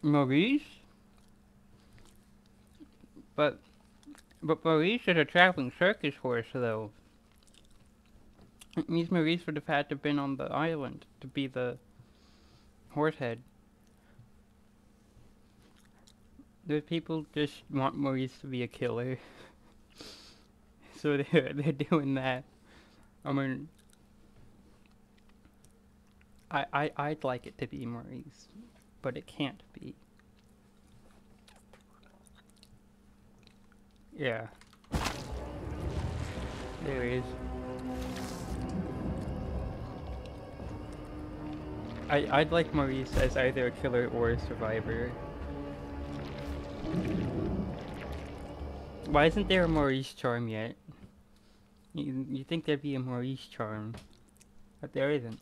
Maurice? But Maurice is a traveling circus horse, though. It means Maurice would have had to have been on the island to be the horse head. Those people just want Maurice to be a killer. So they're doing that. I mean, I'd like it to be Maurice, but it can't be. Yeah. There he is. I'd like Maurice as either a killer or a survivor. Why isn't there a Maurice charm yet? You think there'd be a Maurice charm, but there isn't.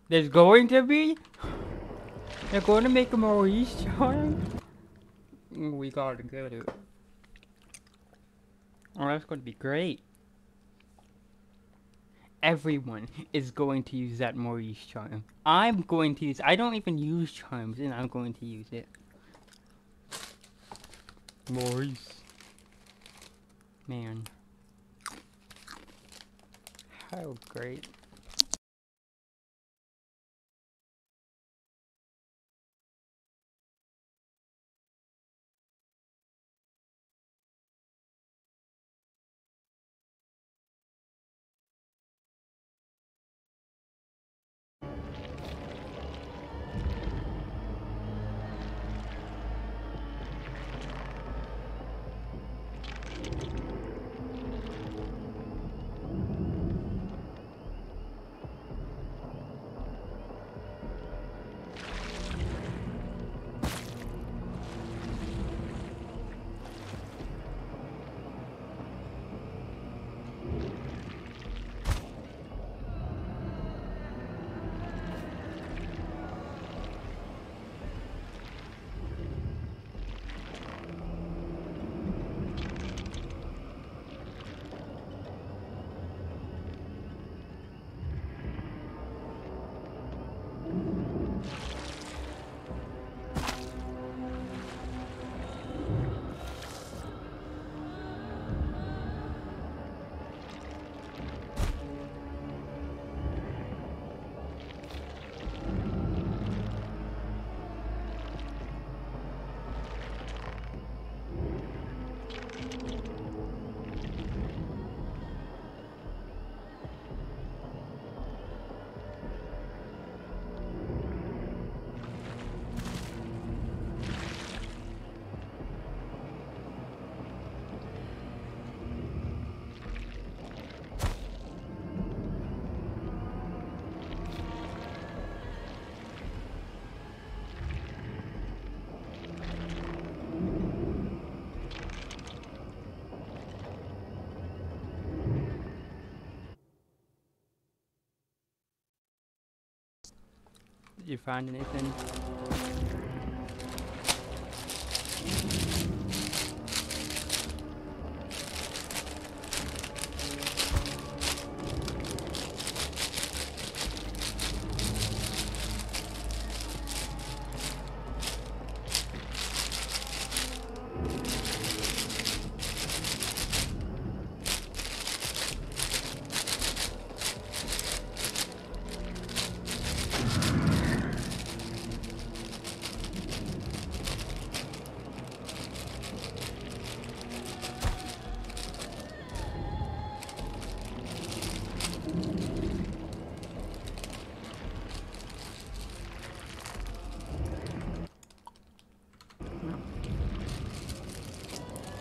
There's going to be? They're going to make a Maurice charm? We gotta get it. Oh, that's going to be great. Everyone is going to use that Maurice charm. I'm going to use. I don't even use charms, and I'm going to use it. Maurice. Man. How great. Did you find anything?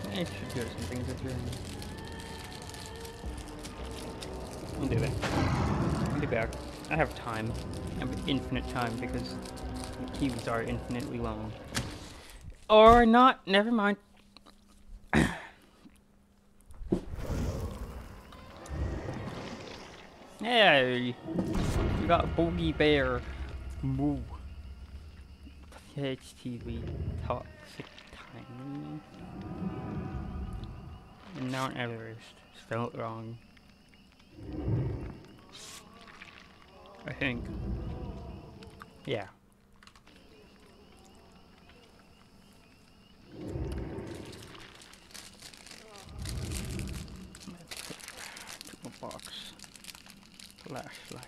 I should do some things with your hand. I'll do that. I'll be back. I have time. I have infinite time because the cubes are infinitely long. Or not, never mind. Hey! You got Bogey Bear. Moo. HTV Toxic Time. Mount Everest. Spelled wrong. I think. Yeah. Toolbox. Flashlight.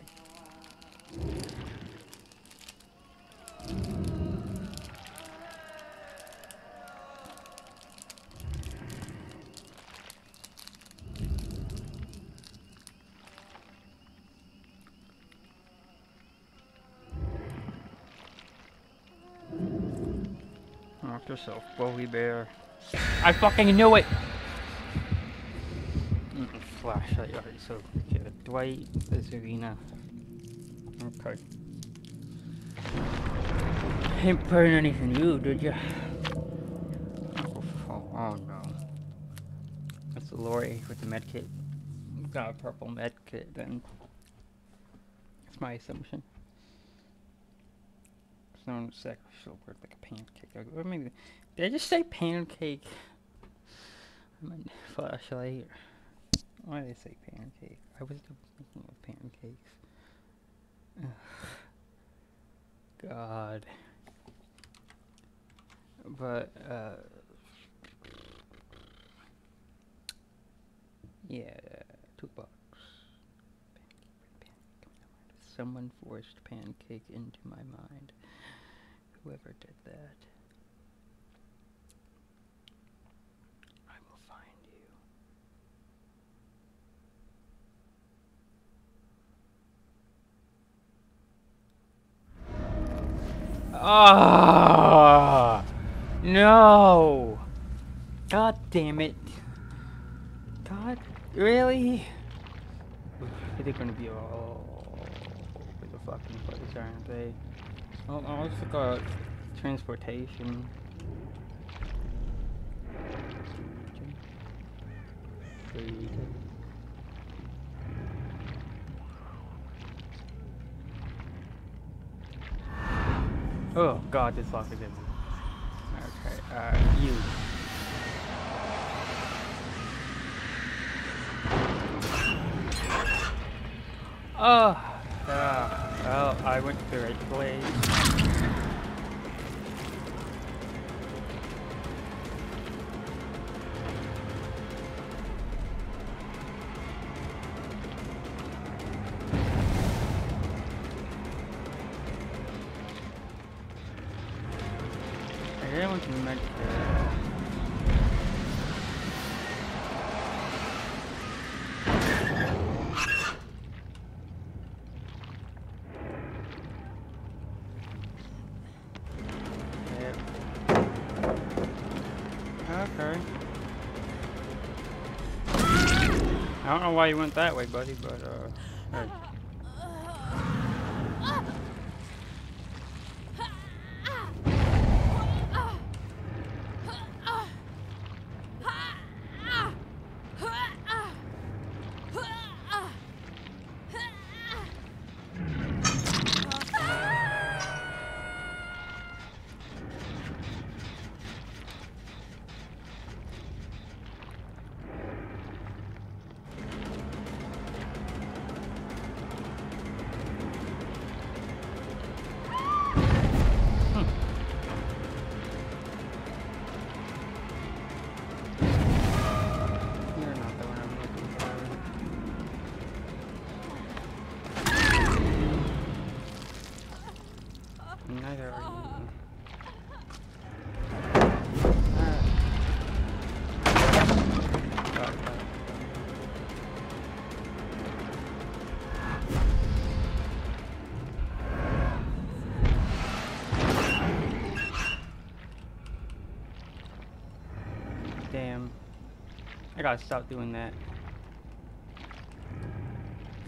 Knock yourself, Bogey Bear. I fucking knew it! Flashlight, alright, so okay, Dwight, Zarina. Okay. Didn't burn anything new, did ya? Oh no. That's Lori with the medkit. Got a purple medkit then. That's my assumption. Stone sacrificial work like a pancake. Or maybe did I just say pancake? I meant flashlight. Why did I say pancake? I was thinking of pancakes. Ugh. God. But yeah, toolbox. Someone forced pancake into my mind. Whoever did that, I will find you. Ah, no! God damn it! God, really? They're gonna be all over the fucking place, aren't they? Oh, I also got transportation. Oh god, this lock is in. Okay, you. Oh, well, I went the right way. I really want to make Okay. I don't know why you went that way, buddy, but hey. Damn. I gotta stop doing that.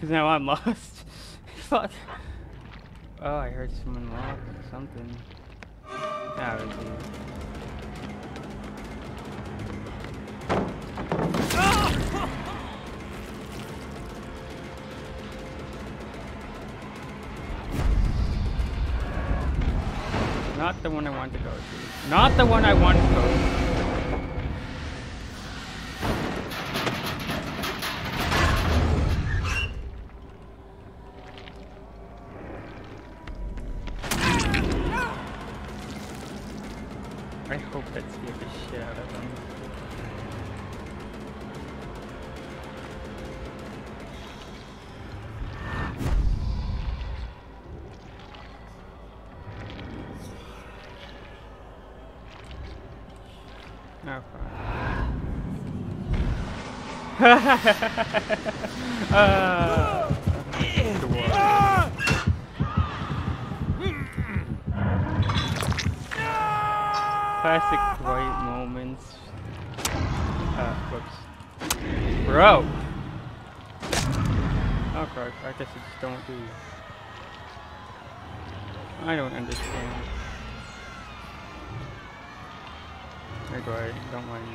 Cause now I'm lost. Fuck. Oh, I heard someone walk or something. Ah, it was you. Not the one I want to go to. Not the one I want to go to. I hope that scared the shit out of them. Classic bright moments. Whoops. Bro! Oh crap, I guess I just don't do. I don't understand. Hey, right, don't mind me.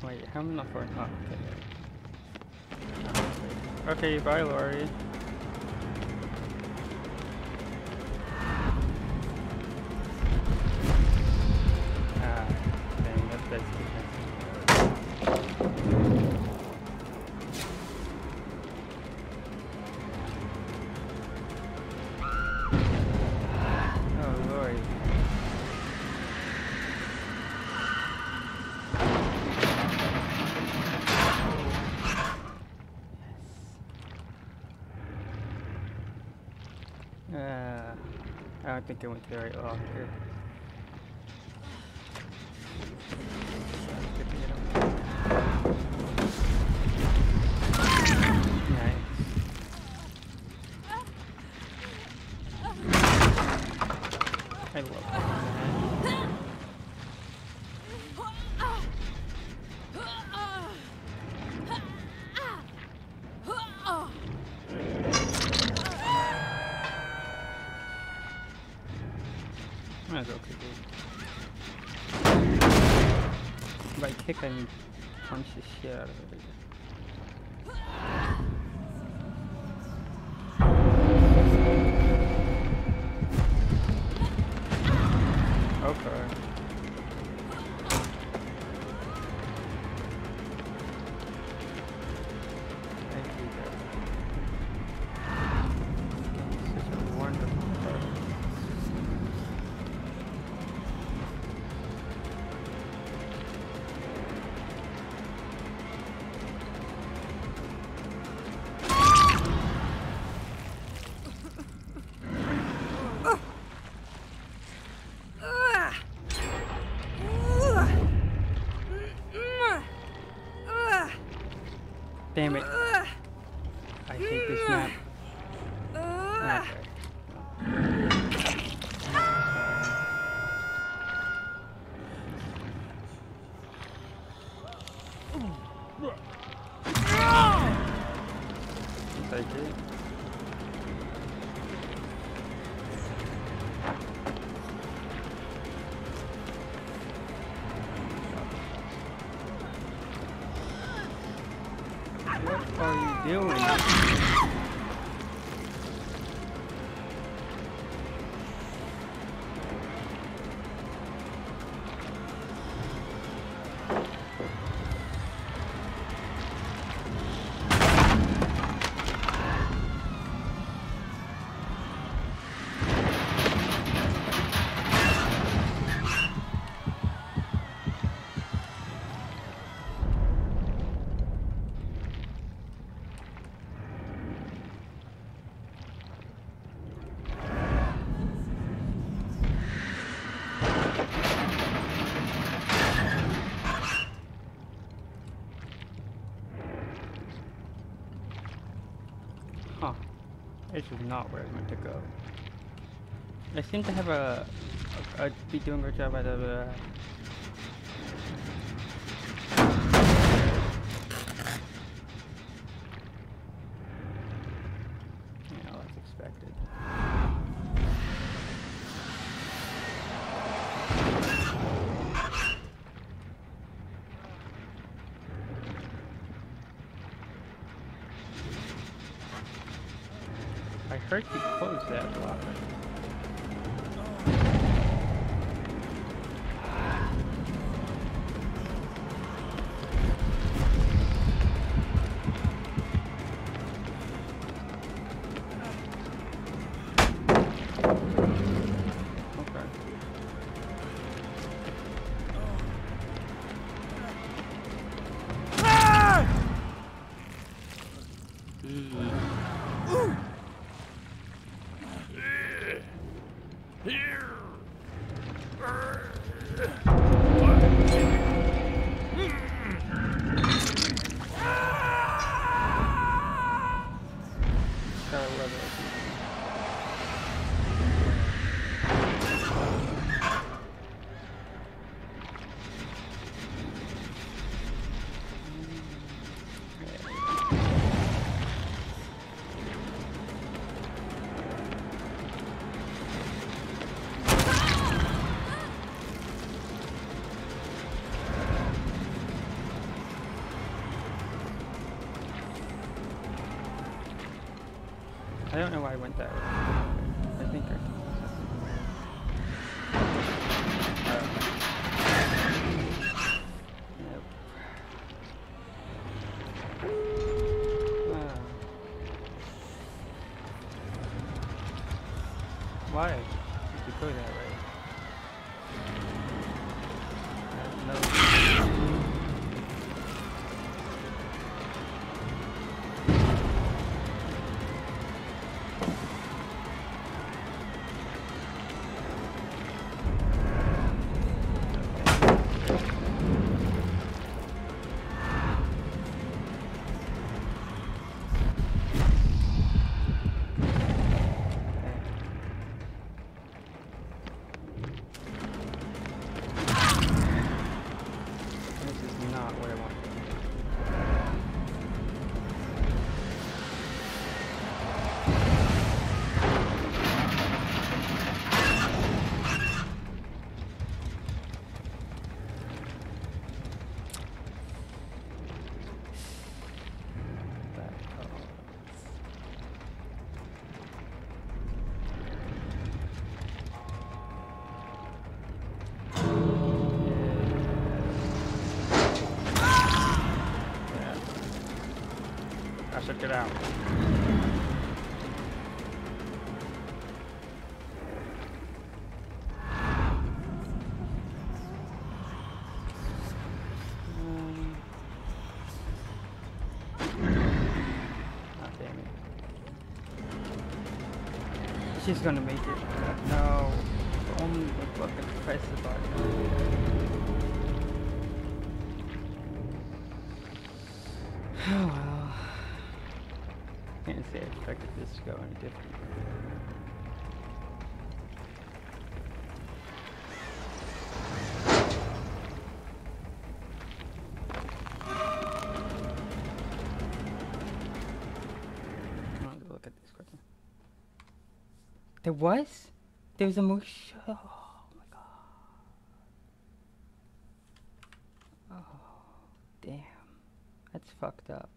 Wait, how am I not for an okay, bye, Lori. Ah, dang, that's defensive. Oh, Lori. I don't think I went to the right locker. Nice. I love that. That's okay, dude. If I kick, I can punch the shit out of it. Okay. I do that. This is a wonderful part. Damn it. I hate this map. Okay. Take it. What are you doing? This is not where I meant to go. I seem to have be doing a good job at yeah, that's expected. I heard you close that block. I don't know why I went that way. I think I can. Nope. Why did you go that way? No. Check it out. Damn it. She's gonna make it. No. Only the fucking press the button. Oh well. Can't say I expected this to go any different. I want to look at this quickly. There was? There was a moose. Oh my god. Oh, damn. That's fucked up.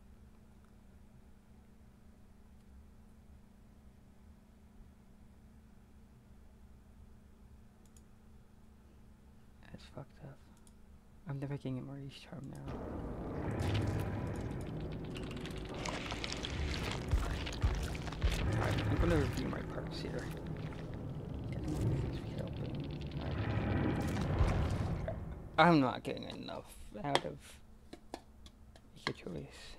That's fucked up. I'm never getting a Maurice charm now. Alright, I'm gonna review my parts here. I'm not getting enough out of your choice.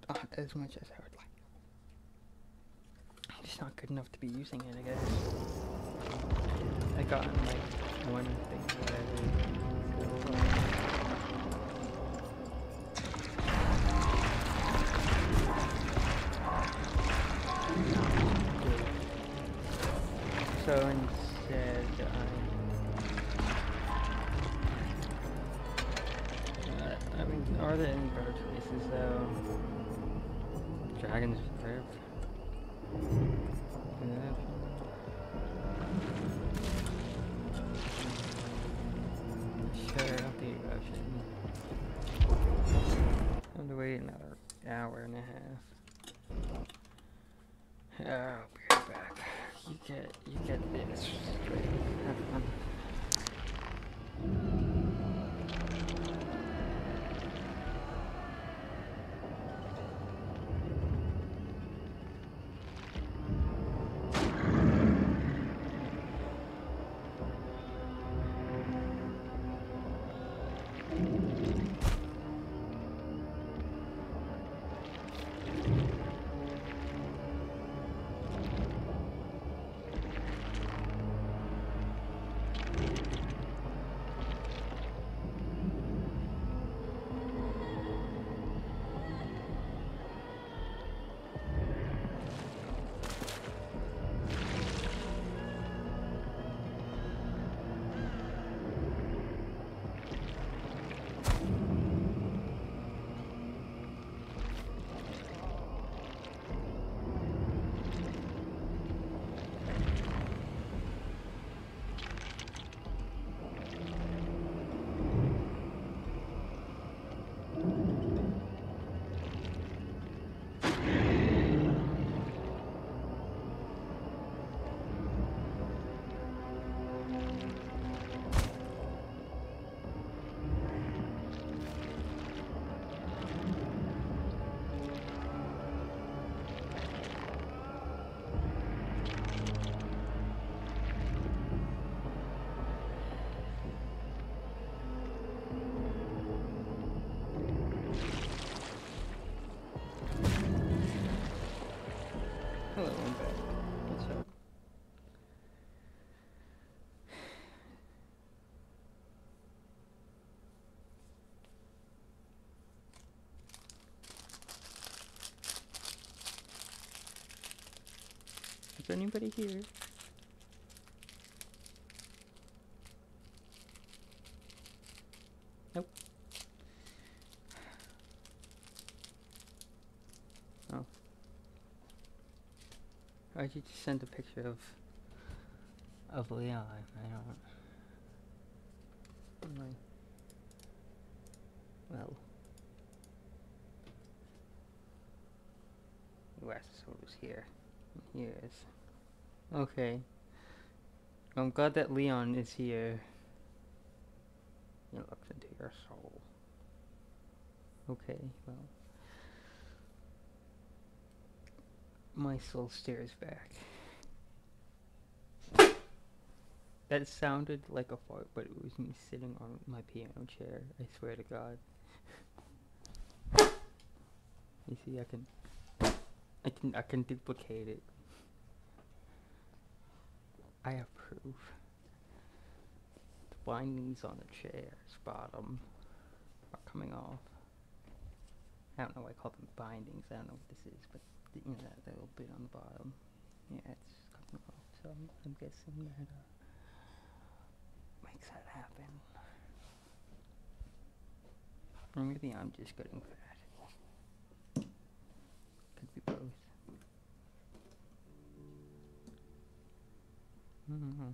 Not as much as I would like. It's not good enough to be using it, I guess. I got like one thing or whatever. Cohen said I mean, are there any better choices though? Dragon's Breath. Yeah. Sure, I'll do Eruption. I have to wait another hour and a half. I'll be right back. You get this. Have fun. Hello, I'm back. What's up? Is anybody here? Nope. Oh. Why'd you just send a picture of Leon? I don't. I'm like, well. West was here. He is. Okay. I'm glad that Leon is here. He looks into your soul. Okay, well. My soul stares back. That sounded like a fart, but it was me sitting on my piano chair. I swear to God. You see, I can duplicate it. I have proof. The bindings on the chair's bottom are coming off. I don't know why I call them bindings. I don't know what this is, but you know that little bit on the bottom. Yeah, it's coming off. So I'm guessing that makes that happen. Or maybe I'm just getting fat. Could be both. Mm-hmm.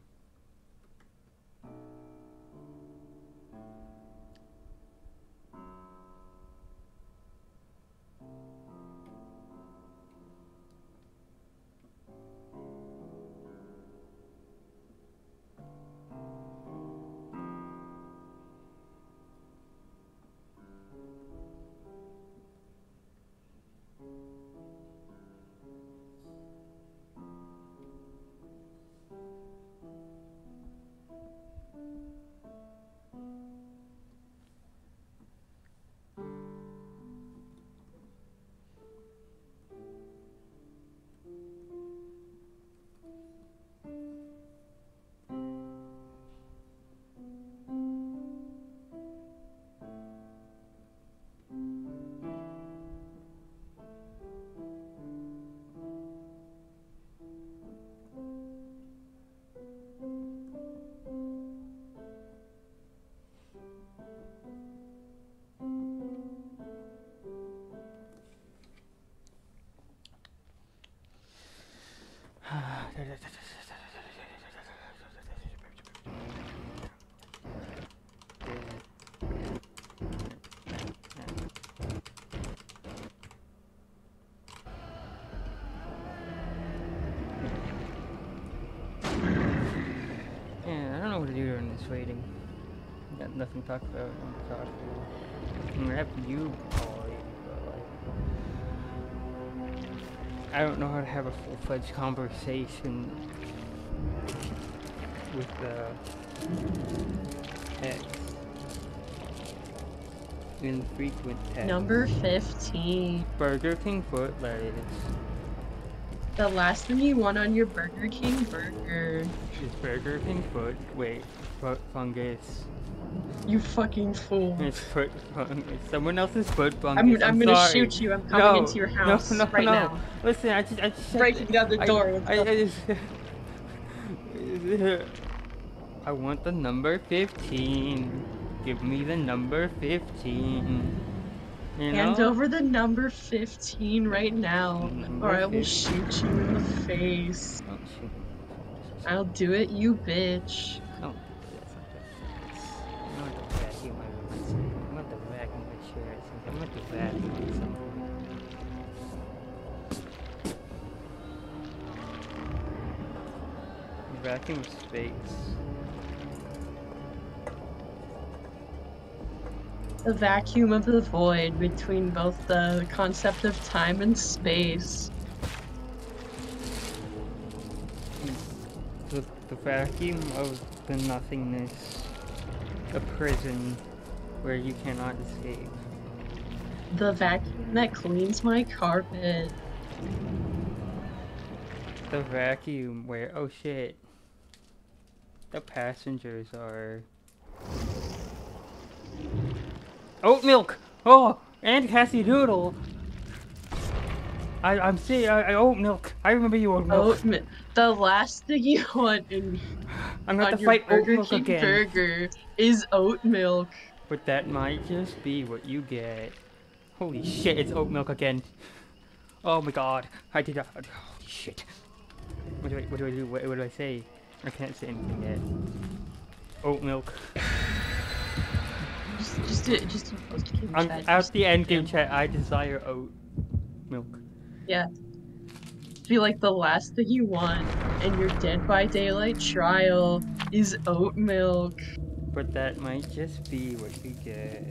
Yeah, I don't know what to do during this waiting. Got nothing to talk about. I'm gonna have you call it, but like, I don't know how to have a full-fledged conversation with the text. Infrequent text. Number 15. Burger King foot lettuce. The last thing you want on your Burger King burger. Is Burger King foot? Wait, foot fungus. You fucking fool. It's foot fungus. Someone else's foot fungus. I'm gonna sorry. shoot you. I'm coming into your house right now. Listen, I just Breaking down the door. I want the number 15. Give me the number 15. You know? Hand over the number 15 right now, Number or I will 15. shoot you in the face. Oh, shoot. I'll do it, you bitch. Oh, that's not that. I'm going to vacuum my room. I'm going to vacuum my chair. I'm going to vacuum something. Vacuum space. The vacuum of the void between both the concept of time and space. The vacuum of the nothingness. A prison where you cannot escape. The vacuum that cleans my carpet. The vacuum where, oh shit, the passengers are... Oat milk! Oh, and Cassie Doodle! I'm saying, oat milk. I remember you oat milk. The last thing you want in I'm going on to your fight oat Burger milk King again. burger is oat milk. But that might just be what you get. Holy shit, it's oat milk again. Oh my god, I did not. Holy shit. What do I do? What do I say? I can't say anything yet. Oat milk. Just do it. Just do post game I'm chat. out Just the end game do it. chat. I desire oat milk. Yeah. Be like the last thing you want in your Dead by Daylight trial is oat milk. But that might just be what you get.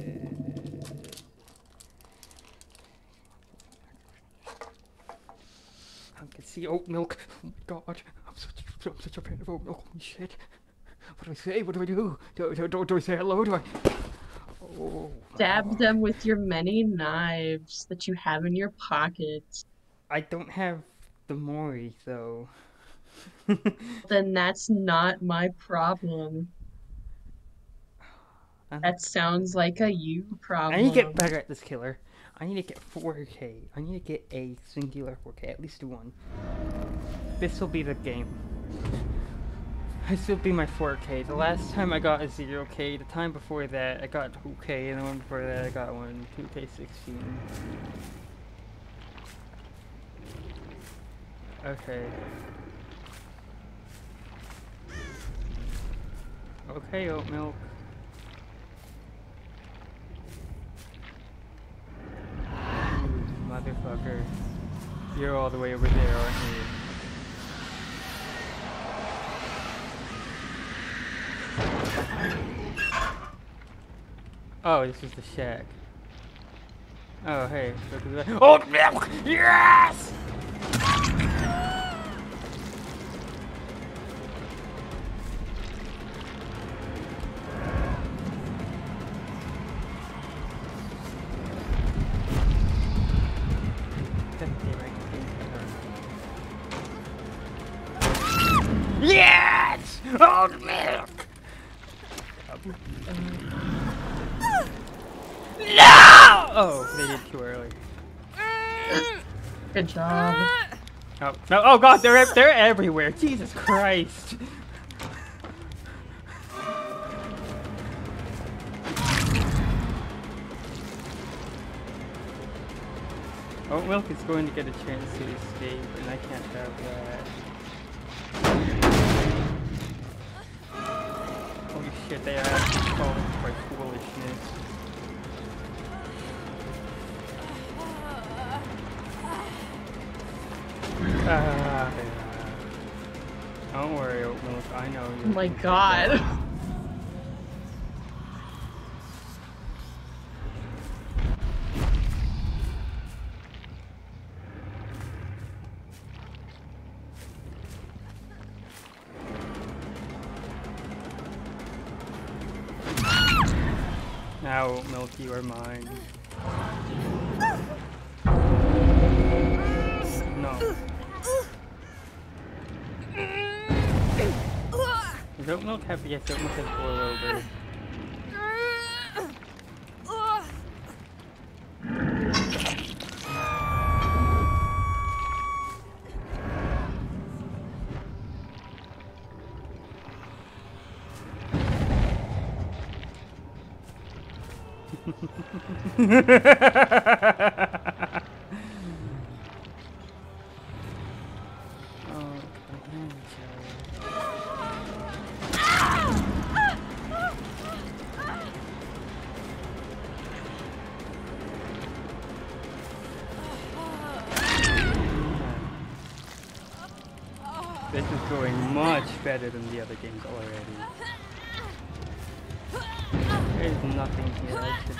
I can see oat milk. Oh my god, I'm such a fan of oat milk. Holy shit. What do I say? What do I do? Do I say hello? Do I? Oh. Stab them with your many knives that you have in your pockets. I don't have the mori, though. Then that's not my problem. That sounds like a you problem. I need to get better at this killer. I need to get 4K. I need to get a singular 4K, at least one. This will be the game. This will be my 4K. The last time I got a 0K, the time before that I got 2K, and the one before that I got 2K16. Okay. Okay, oat milk. Motherfucker. You're all the way over there, aren't you? Oh, this is the shack. Oh, hey. Look at that. Oat milk! Yes! Yes! Oat milk! No! Oh, they did too early. Good job. Oh no! Oh god, they're everywhere. Jesus Christ! Oat Milk is going to get a chance to escape, and I can't have that. Holy shit, they are actually falling for foolishness. Yeah. Don't worry, Oat Milk, I know you. Oh my god. Now, Oat Milk, you are mine. No. Does Oat Milk have, yes, Oat Milk has boil over. This is going much better than the other games already. There's nothing here. I should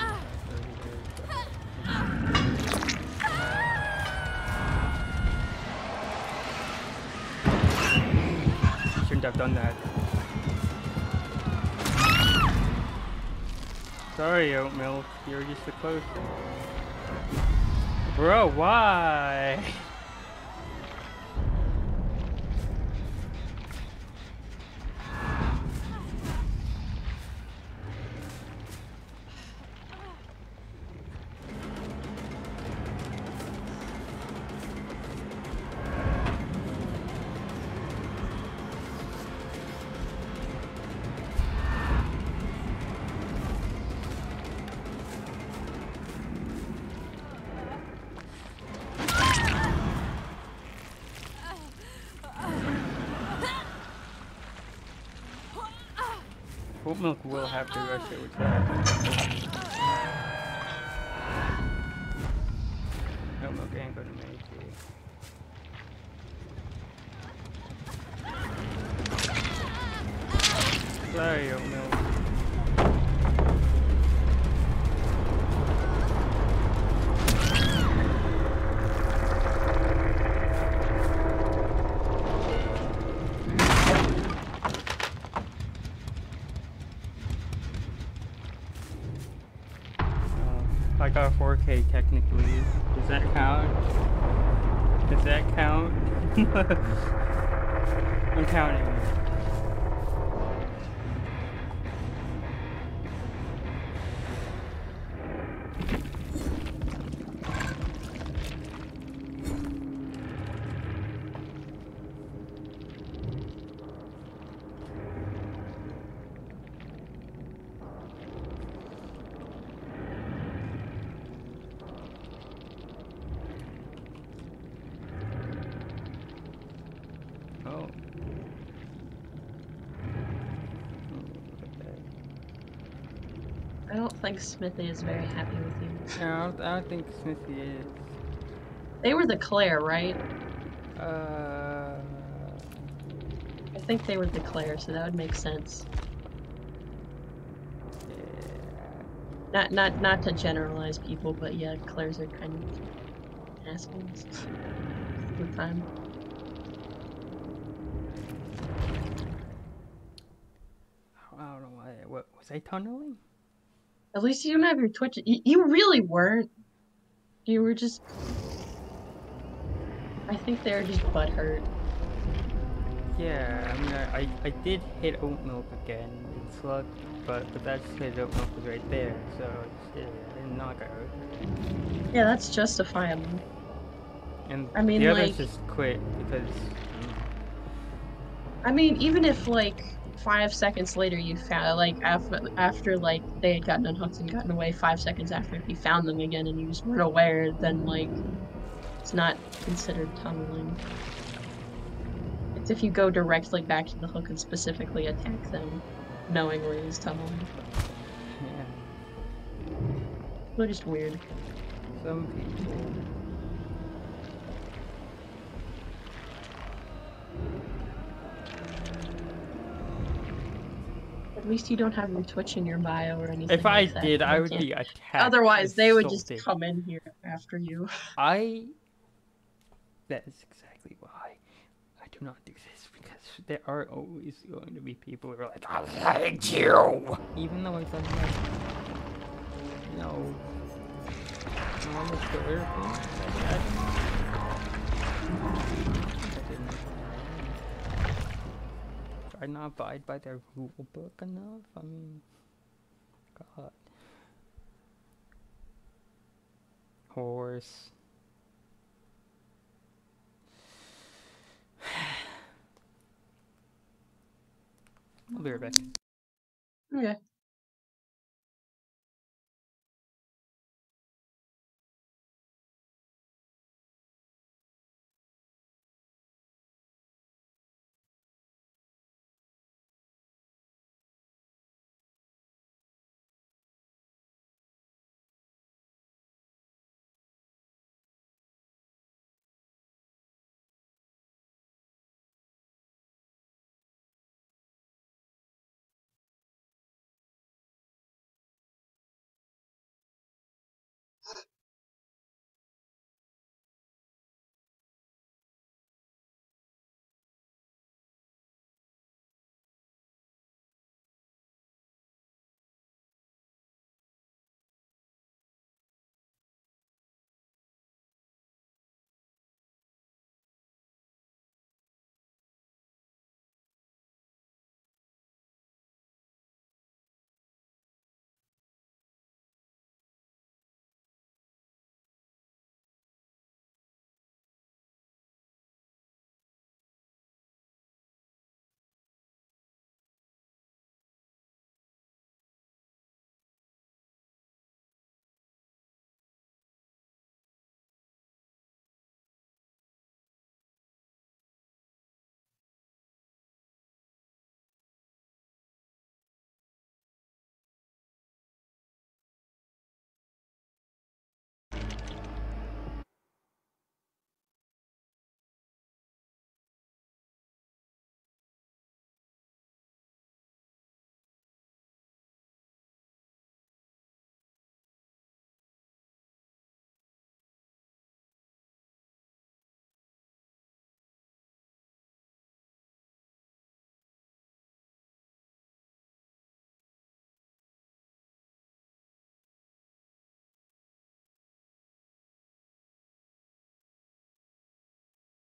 have shouldn't have done that. Sorry, Oat Milk. You're just a close one. Bro, why? Oat Milk will have to rush it with that. Oat Milk ain't gonna make it. Sorry, Oat Milk. I got 4K technically. Does that count? Does that count? I'm counting. Oh. I don't think Smithy is very happy with you. No, I don't think Smithy is. They were the Claire, right? Uh. I think they were the Claire, so that would make sense. Yeah. Not to generalize people, but yeah, Claires are kind of assholes. Good time. I don't know why. What was I tunneling? At least you don't have your Twitch. You really weren't. You were just. I think they were just butthurt. Yeah, I mean, I did hit Oat Milk again. It slugged, but that's because Oat Milk was right there, so yeah, I didn't knock out. Yeah, that's justifiable. And I mean, the others like- just quit because. I mean, even if like 5 seconds later you found like after like they had gotten unhooked and gotten away, 5 seconds after you found them again and you just weren't aware, then like It's not considered tunneling. It's if you go directly back to the hook and specifically attack them, knowingly is tunneling. Yeah. They're just weird. Some people. At least you don't have your Twitch in your bio or anything. If I like that. did, I They would can't- be attacked. Otherwise, they would just assaulted. come in here after you. That is exactly why I do not do this, because there are always going to be people who are like, I hate you! Even though I've done like, normal killer things like that. Do I not abide by their rule book enough? I mean, God. Horse. I'll be right back. Okay.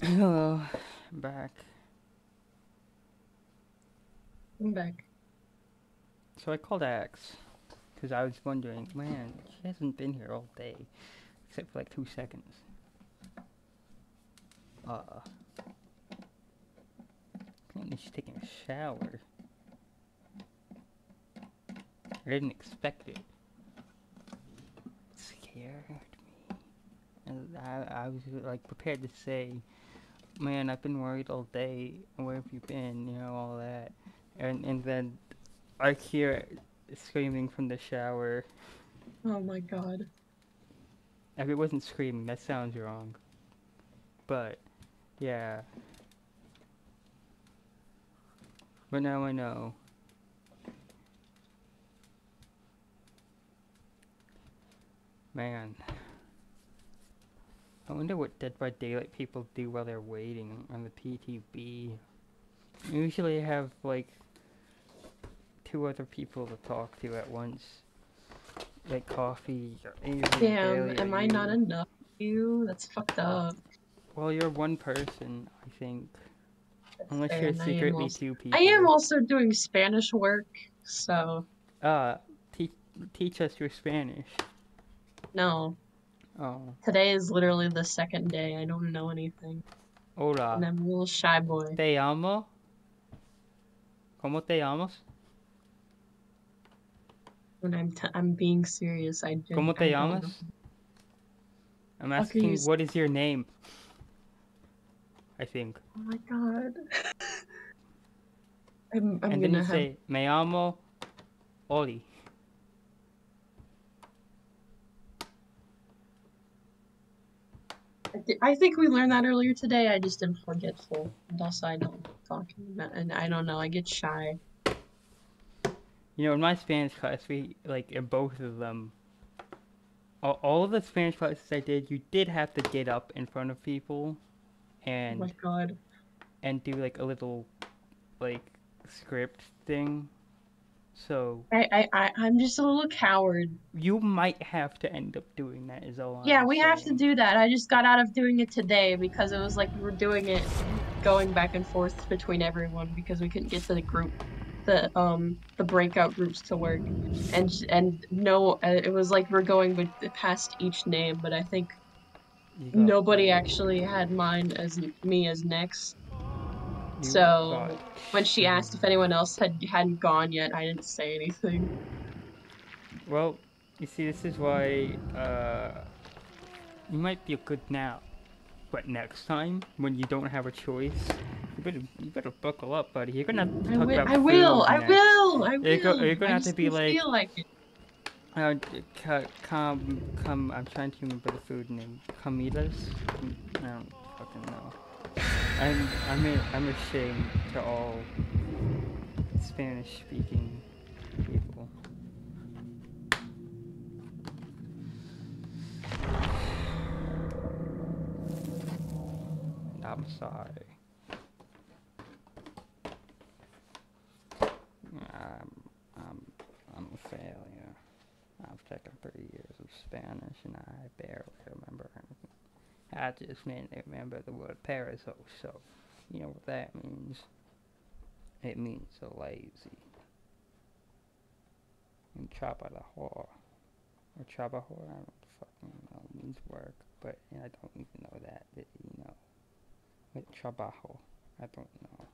Hello, I'm back. I'm back. So I called Axe, because I was wondering, man, she hasn't been here all day, except for like 2 seconds. Apparently she's taking a shower. I didn't expect it. It scared me. And I was like prepared to say, man, I've been worried all day. Where have you been? You know, all that. And then I hear screaming from the shower. Oh my god. If it wasn't screaming, that sounds wrong. But, yeah. But now I know. Man. I wonder what Dead by Daylight people do while they're waiting on the PTB. Usually I have, like, 2 other people to talk to at once. Like Coffee, or Avery, Damn, Bailey, am or I not you. enough for you? That's fucked up. Well, you're one person, I think. That's Unless fair, you're and secretly 2 people. I am also doing Spanish work, so Teach us your Spanish. no. Oh. Today is literally the second day. I don't know anything. Hola. And I'm a little shy boy. Te amo. ¿Cómo te llamas? When I'm being serious, I ¿Cómo te I don't llamas? I'm asking, you- what is your name? I think. Oh my god. I'm And then gonna you have. say, Me llamo Oli. I think we learned that earlier today. I just am forgetful. And also, I don't talk. And I don't know. I get shy. You know, in my Spanish class, we, like, in both of them, all of the Spanish classes I did, you did have to get up in front of people Oh and my god. do, like, a little, like, script thing. So, I'm just a little coward. you might have to end up doing that, is all Yeah, I'm we have to saying. do that. I just got out of doing it today because it was like we were doing it going back and forth between everyone because we couldn't get to the group, the breakout groups to work. And no, it was like we're going past each name, but I think You got nobody played. actually had mine as me as next. You So got when she asked if anyone else hadn't gone yet, I didn't say anything. Well, you see, this is why, you might be good now, but next time, when you don't have a choice, you better buckle up, buddy. You're gonna have to talk about I will. food I next. will. I You're will. gonna I have to just be don't like, feel like it. come, I'm trying to remember the food name. Comidas? I don't fucking know. I'm ashamed to all Spanish-speaking people. I'm sorry. I'm a failure. I've taken 3 years of Spanish and I barely remember anything. I just mainly remember the word parasol, so you know what that means. It means so lazy. And trabajador, or trabajador, I don't fucking know, means work, but I don't even know that, you know. With trabajo, I don't know.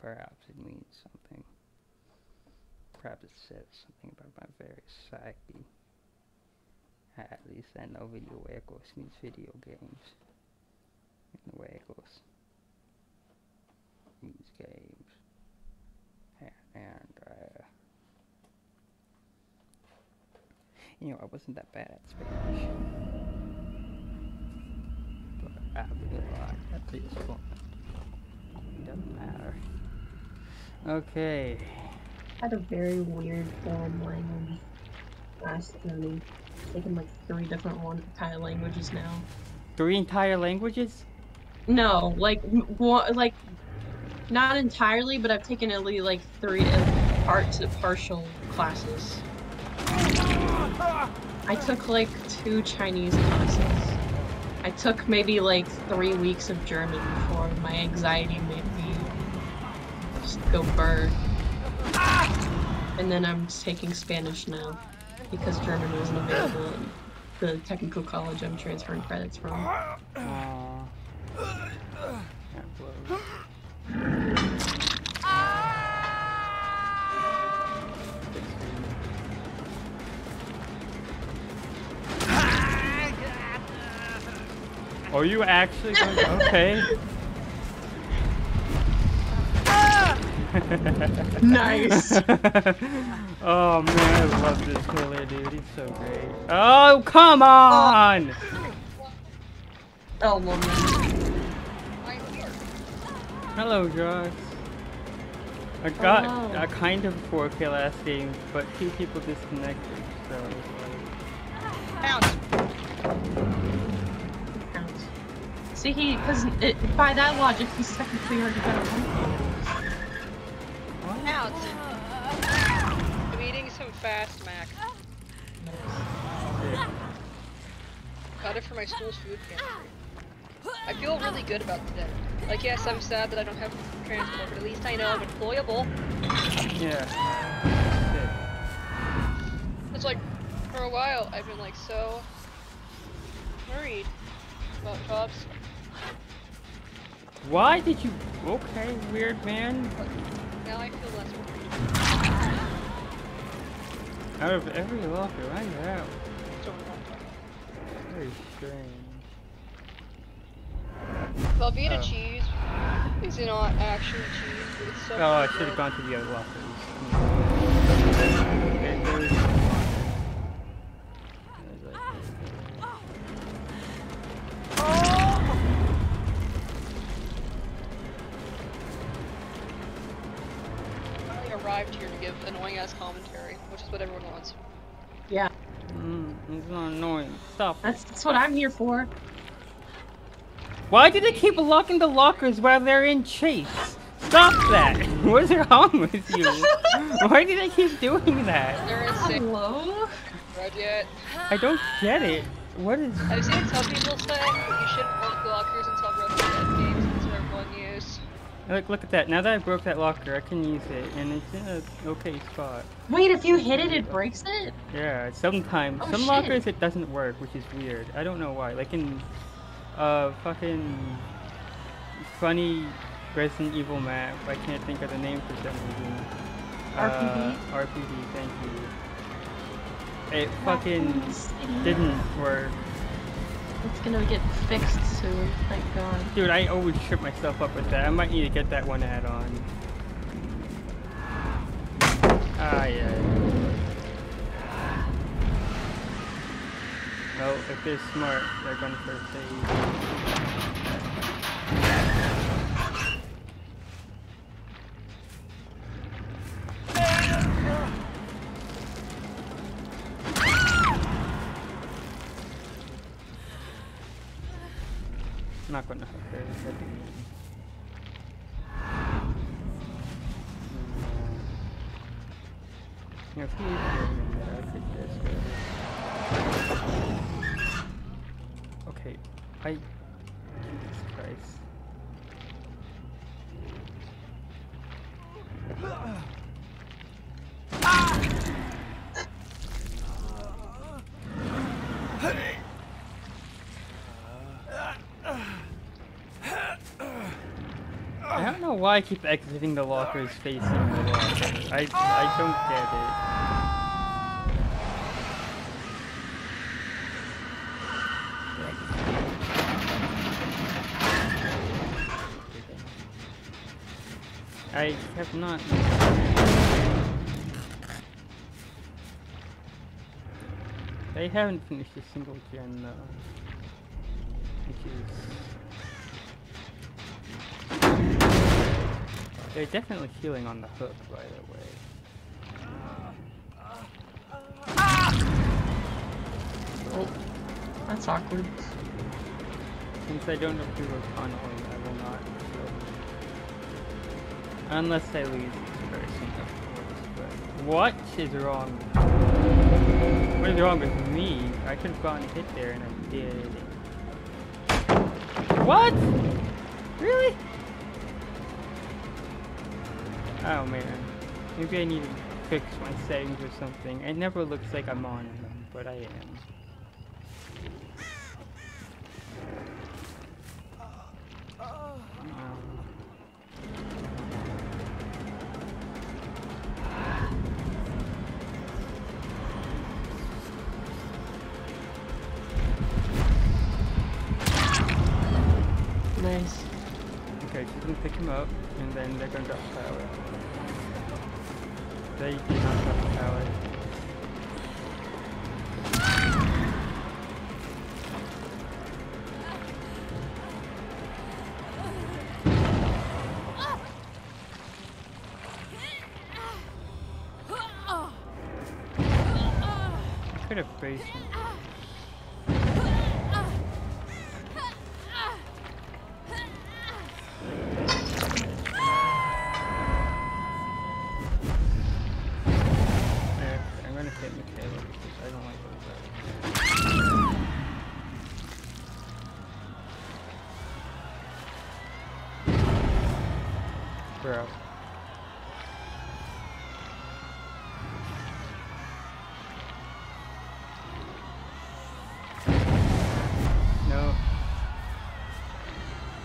Perhaps it means something. Perhaps it says something about my very psyche. At least I know videojuegos means video games. And juegos means games. And you know, I wasn't that bad at Spanish. But I realized at this point, it doesn't matter. Okay. I had a very weird foreign language last journey. Taken like 3 different kind of languages now. 3 entire languages? No, like like not entirely, but I've taken at least like 3 partial classes. I took like 2 Chinese classes. I took maybe like 3 weeks of German before my anxiety made me just go burr. And then I'm taking Spanish now because German wasn't available at the technical college I'm transferring credits from. Are you actually going to... Okay. Nice! Oh man, I love this killer, dude. He's so great. Oh, come on! Oh, woman. Hello, Josh. I got a kind of 4K last game, but 2 people disconnected, so it's Counts. See, because by that logic, he's technically already got a 1. Out. I'm eating some fast Mac. Got it for my school's food pantry. I feel really good about today. Like, yes, I'm sad that I don't have transport, but at least I know I'm employable. yeah. It's like, for a while, I've been like so worried about jobs. Why did you... Okay, weird man. Now I feel less worried. Out of every locker, I know. That's strange. Velveeta Oh. cheese is not actually cheese, but it's so Oh, I good. should have gone to the other lockers. I arrived here to give annoying ass commentary, which is what everyone wants. Yeah, It's not annoying. Stop. that's what I'm here for. Why do they keep locking the lockers while they're in chase? Stop that! What's wrong with you? Why do they keep doing that? There is sick Hello? bread yet. I don't get it. What is... I've seen some people say that you shouldn't lock lockers until Red Dead games because they're everyone use. Look at that. Now that I broke that locker, I can use it, and it's in an okay spot. Wait, if you hit it, it breaks it? Yeah, sometimes. Oh, Some shit. lockers it doesn't work, which is weird. I don't know why. Like in, fucking funny Resident Evil map. I can't think of the name for some reason. RPD? RPD, thank you. It fucking didn't work. It's gonna get fixed soon, thank god. Dude, I always trip myself up with that. I might need to get that one add-on. Ah, yeah. Well, if they're smart, they're gonna first aid. I'm not gonna hurt her. Yeah, if he is doing that, I could just okay, Jesus Christ. I don't know why I keep exiting the lockers facing the locker. I don't get it. I have not. They haven't finished a single gen though, which is. They're definitely healing on the hook, by the way. Oh, that's awkward. Since I don't know who was tunneling, I will not kill. Unless I lose this person, of course. But what is wrong? What is wrong with me? I could have gotten hit there and I did. What? Really? Oh man. Maybe I need to fix my settings or something. It never looks like I'm on them, but I am. Nice. Okay, she's gonna pick him up, and then they're gonna drop the pallet. They did not drop the pallet. I could have faced him. I'm gonna hit Michaela because I don't like those guys. Bro. No.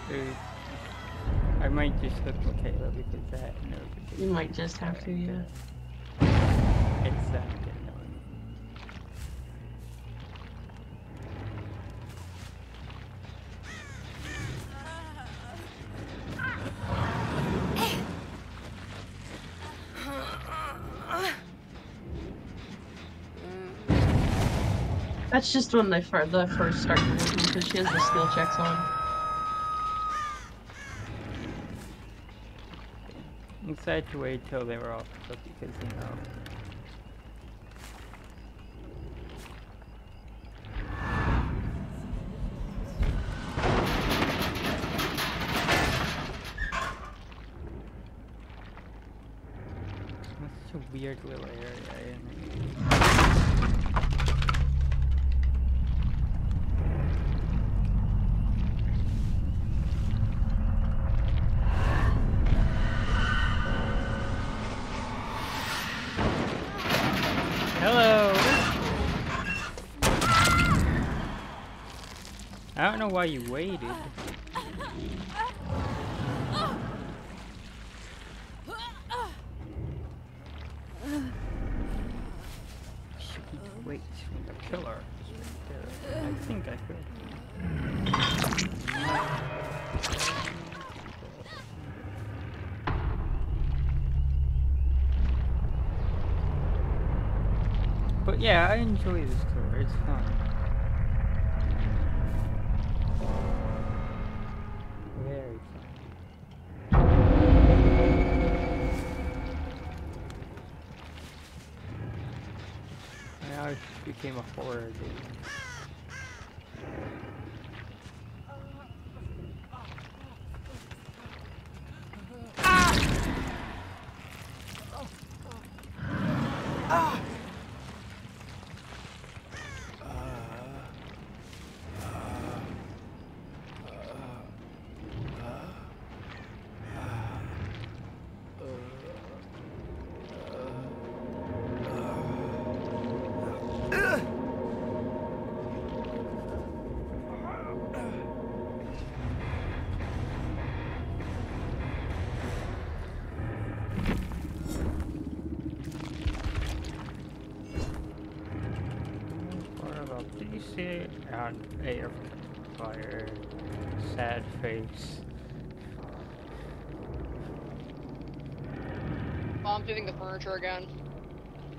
Dude. I might just hook Michaela because that knows. You might just have to, yeah. It's that annoying. That's just when they the first start working because she has the skill checks on. I decided to wait till they were off because, you know. That's such a weird little area. Hello! I don't know why you waited. Should we wait for the killer? I think I could. But yeah, I enjoy this tour. It's fun. Very fun. Now it became a horror game. See on air fire, sad face. Mom's doing the furniture again.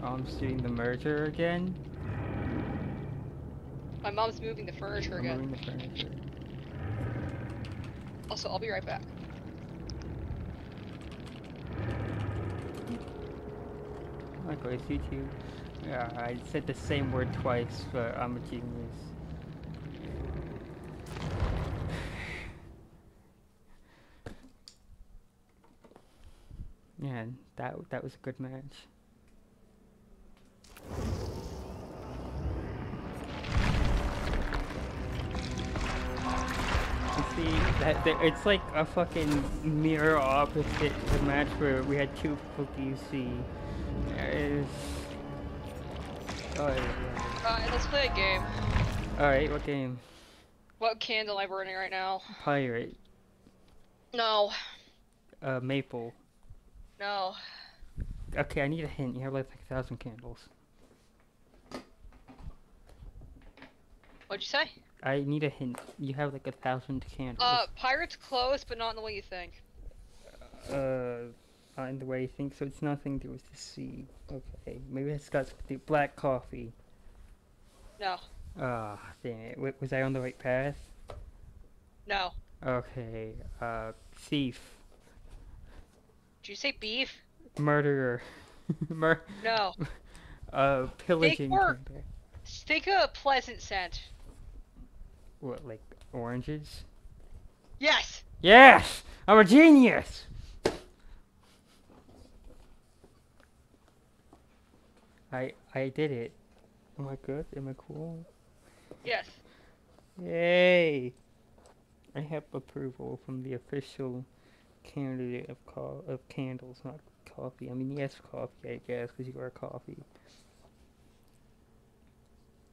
Mom's doing the merger again. My mom's moving the furniture again. Moving the furniture. Also, I'll be right back. Likewise, you too. Yeah, I said the same word twice, but I'm a genius. Yeah, that was a good match. See, it's like a fucking mirror opposite the match where we had two people DC. Alright, let's play a game. Alright, what game? What candle am I burning right now? Pirate. No. Maple. No. Okay, I need a hint. You have like 1,000 candles. What'd you say? I need a hint. You have like 1,000 candles. Pirate's close, but not in the way you think. Not in the way you think, so it's nothing to do with the sea. Okay, maybe it's got to do black coffee. No. Ah, damn it. Was I on the right path? No. Okay, thief. Did you say beef? Murderer. No. Pillaging. Think of a pleasant scent. What, like oranges? Yes! Yes! I'm a genius! I did it. Am I good? Am I cool? Yes. Yay! I have approval from the official candidate of candles, not coffee. I mean, yes, coffee, I guess, because you are coffee.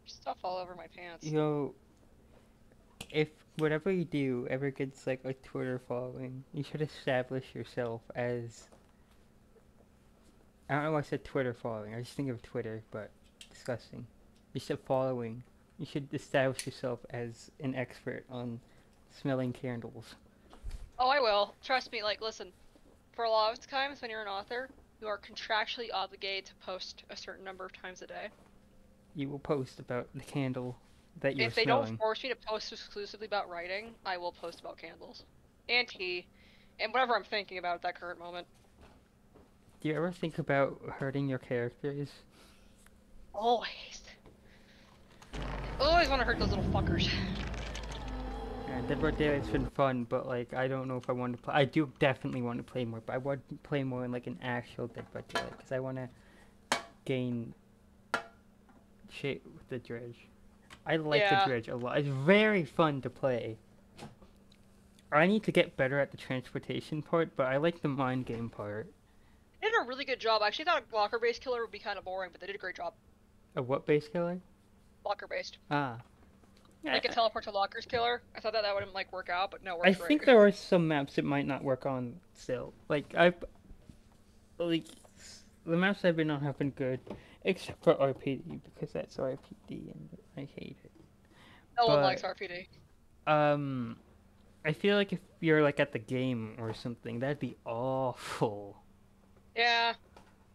Stuff all over my pants. Yo, if whatever you do ever gets like a Twitter following, you should establish yourself as... I don't know why I said Twitter following. I just think of Twitter, but disgusting. You said following. You should establish yourself as an expert on smelling candles. Oh, I will. Trust me, like, listen. For a lot of times when you're an author, you are contractually obligated to post a certain number of times a day. you will post about the candle that you're If they smelling. don't force me to post exclusively about writing, I will post about candles. And tea. And whatever I'm thinking about at that current moment. Do you ever think about hurting your characters? Always. Always want to hurt those little fuckers. Yeah, Dead by Daylight's been fun, but like I don't know if I want to play. I do definitely want to play more, but I want to play more in like an actual Dead by Daylight because I want to gain shit with the dredge. I like Yeah. the dredge a lot. It's very fun to play. I need to get better at the transportation part, but I like the mind game part. They did a really good job. I actually thought a blocker-based killer would be kind of boring, but they did a great job. A what base killer? Blocker-based. Ah. Like a teleport to lockers killer. I thought that wouldn't like work out, but no, it I works great. think there are some maps that might not work on still. Like the maps I've been on have been good, except for RPD because that's RPD and I hate it. No one but- likes RPD. I feel like if you're like at the game or something, that'd be awful. Yeah.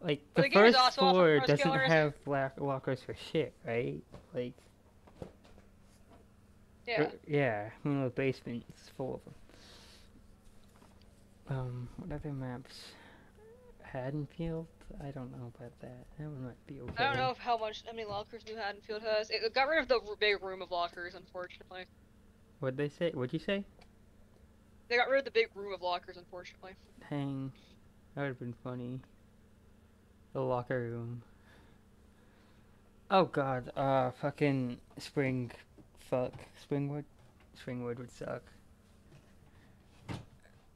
Like But the the game is first also awful floor for doesn't killers. have lockers for shit, right? Like Yeah. yeah, one of the basement's full of them. What other maps? Haddonfield? I don't know about that. That one might be okay. I don't know how many lockers New Haddonfield has. It got rid of the big room of lockers, unfortunately. What'd they say? What'd you say? They got rid of the big room of lockers, unfortunately. Dang. That would've been funny. The locker room. Oh god, fucking Springwood? Springwood would suck.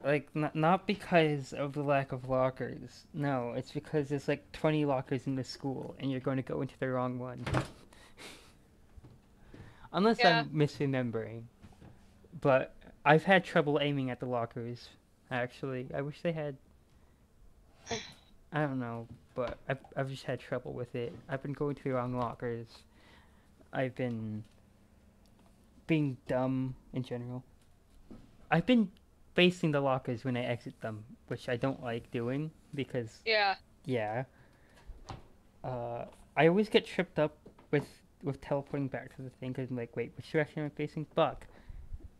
Like, not because of the lack of lockers. No, it's because there's like 20 lockers in the school and you're going to go into the wrong one. Unless Yeah. I'm misremembering. But I've had trouble aiming at the lockers, actually. I wish they had... I don't know, but I've just had trouble with it. I've been going to the wrong lockers. I've been being dumb in general. I've been facing the lockers when I exit them, which I don't like doing because Yeah. yeah. I always get tripped up with teleporting back to the thing because I'm like, wait, which direction am I facing? Fuck.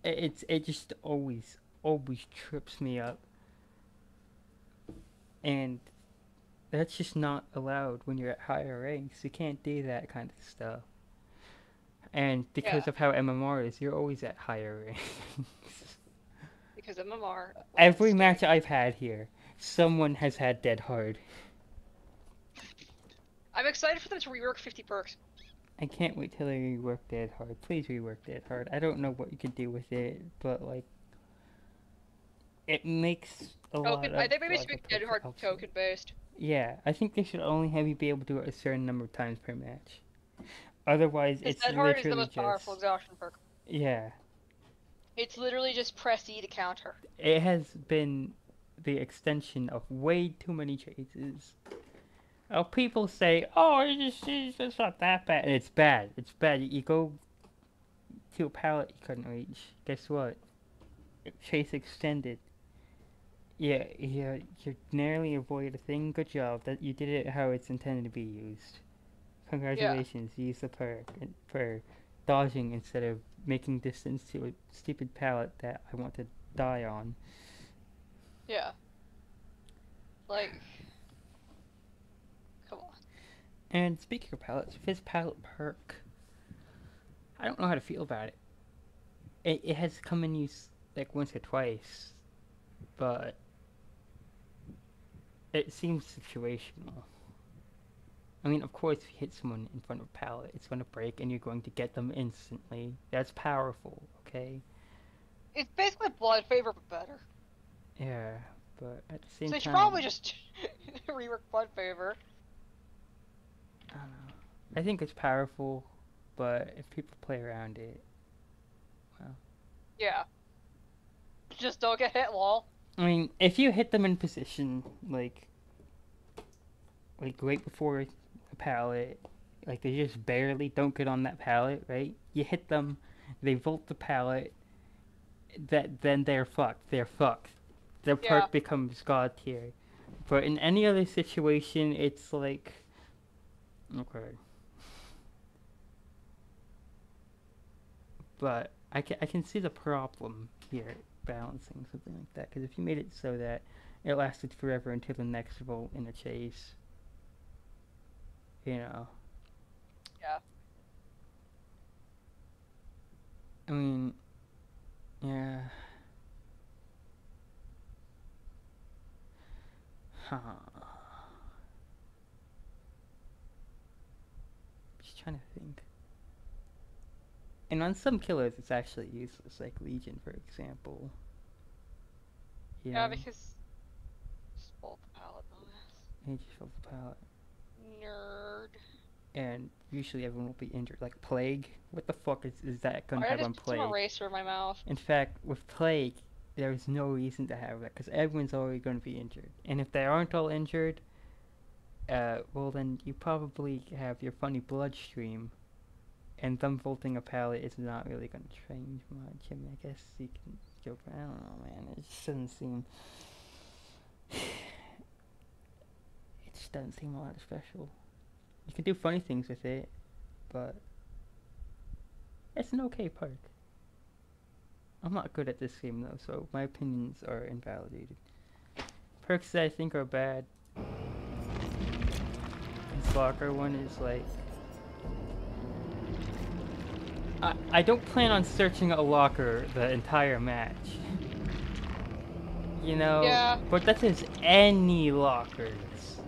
It just always trips me up, and that's just not allowed when you're at higher ranks. You can't do that kind of stuff. And because Yeah. of how MMR is, you're always at higher ranks. Because MMR. Every match I've had here, someone has had Dead Hard. I'm excited for them to rework 50 perks. I can't wait till they rework Dead Hard. Please rework Dead Hard. I don't know what you can do with it, but like, it makes a lot Token. of. I think maybe lot it's of Dead Hard obsolete. token based. Yeah, I think they should only have you be able to do it a certain number of times per match. Otherwise, Because it's Dead Hard is the literally most powerful just exhaustion perk. yeah. It's literally just press E to counter. It has been the extension of way too many chases. Oh, people say, "Oh, it's not that bad." And it's bad. It's bad. You go to a pallet you couldn't reach. Guess what? Chase extended. Yeah, you narrowly avoided a thing. Good job. That you did it how it's intended to be used. Congratulations. You used the perk for dodging instead of making distance to a stupid pallet that I want to die on. Yeah. Like. Come on. And speaking of pallets, Fizz pallet perk. I don't know how to feel about it. It has come in use like once or twice, but it seems situational. I mean, of course, if you hit someone in front of a pallet, it's going to break and you're going to get them instantly. That's powerful, okay? It's basically Blood Favor, but better. Yeah, but at the same So time... you should probably just rework Blood Favor. I don't know. I think it's powerful, but if people play around it... Well... Yeah. Just don't get hit, lol. I mean, if you hit them in position, like right before a pallet, like they just barely don't get on that pallet, right? You hit them, they vault the pallet, then they're fucked. They're fucked. Their perk Yeah. becomes god tier. But in any other situation, it's like, okay. But I can see the problem here balancing something like that, because if you made it so that it lasted forever until the next volt in a chase, you know. Yeah. I mean, yeah. Huh. Just trying to think. And on some killers, it's actually useless, like Legion, for example. Yeah, because just bolt the pallet bonus. He just filled the pallet. Nerd. And usually everyone will be injured. Like Plague, what the fuck is that gonna I have just on put some Plague? eraser in my mouth. In fact, with Plague, there's no reason to have that, because everyone's already going to be injured. And if they aren't all injured, well then you probably have your funny bloodstream, and them volting a pallet is not really going to change much. I mean, I guess you can joke, I don't know, man, it just doesn't seem... It just doesn't seem all that special. You can do funny things with it, but it's an okay perk. I'm not good at this game though, so my opinions are invalidated. Perks that I think are bad. This locker one is like... I don't plan on searching a locker the entire match. You know? Yeah. But that is any lockers.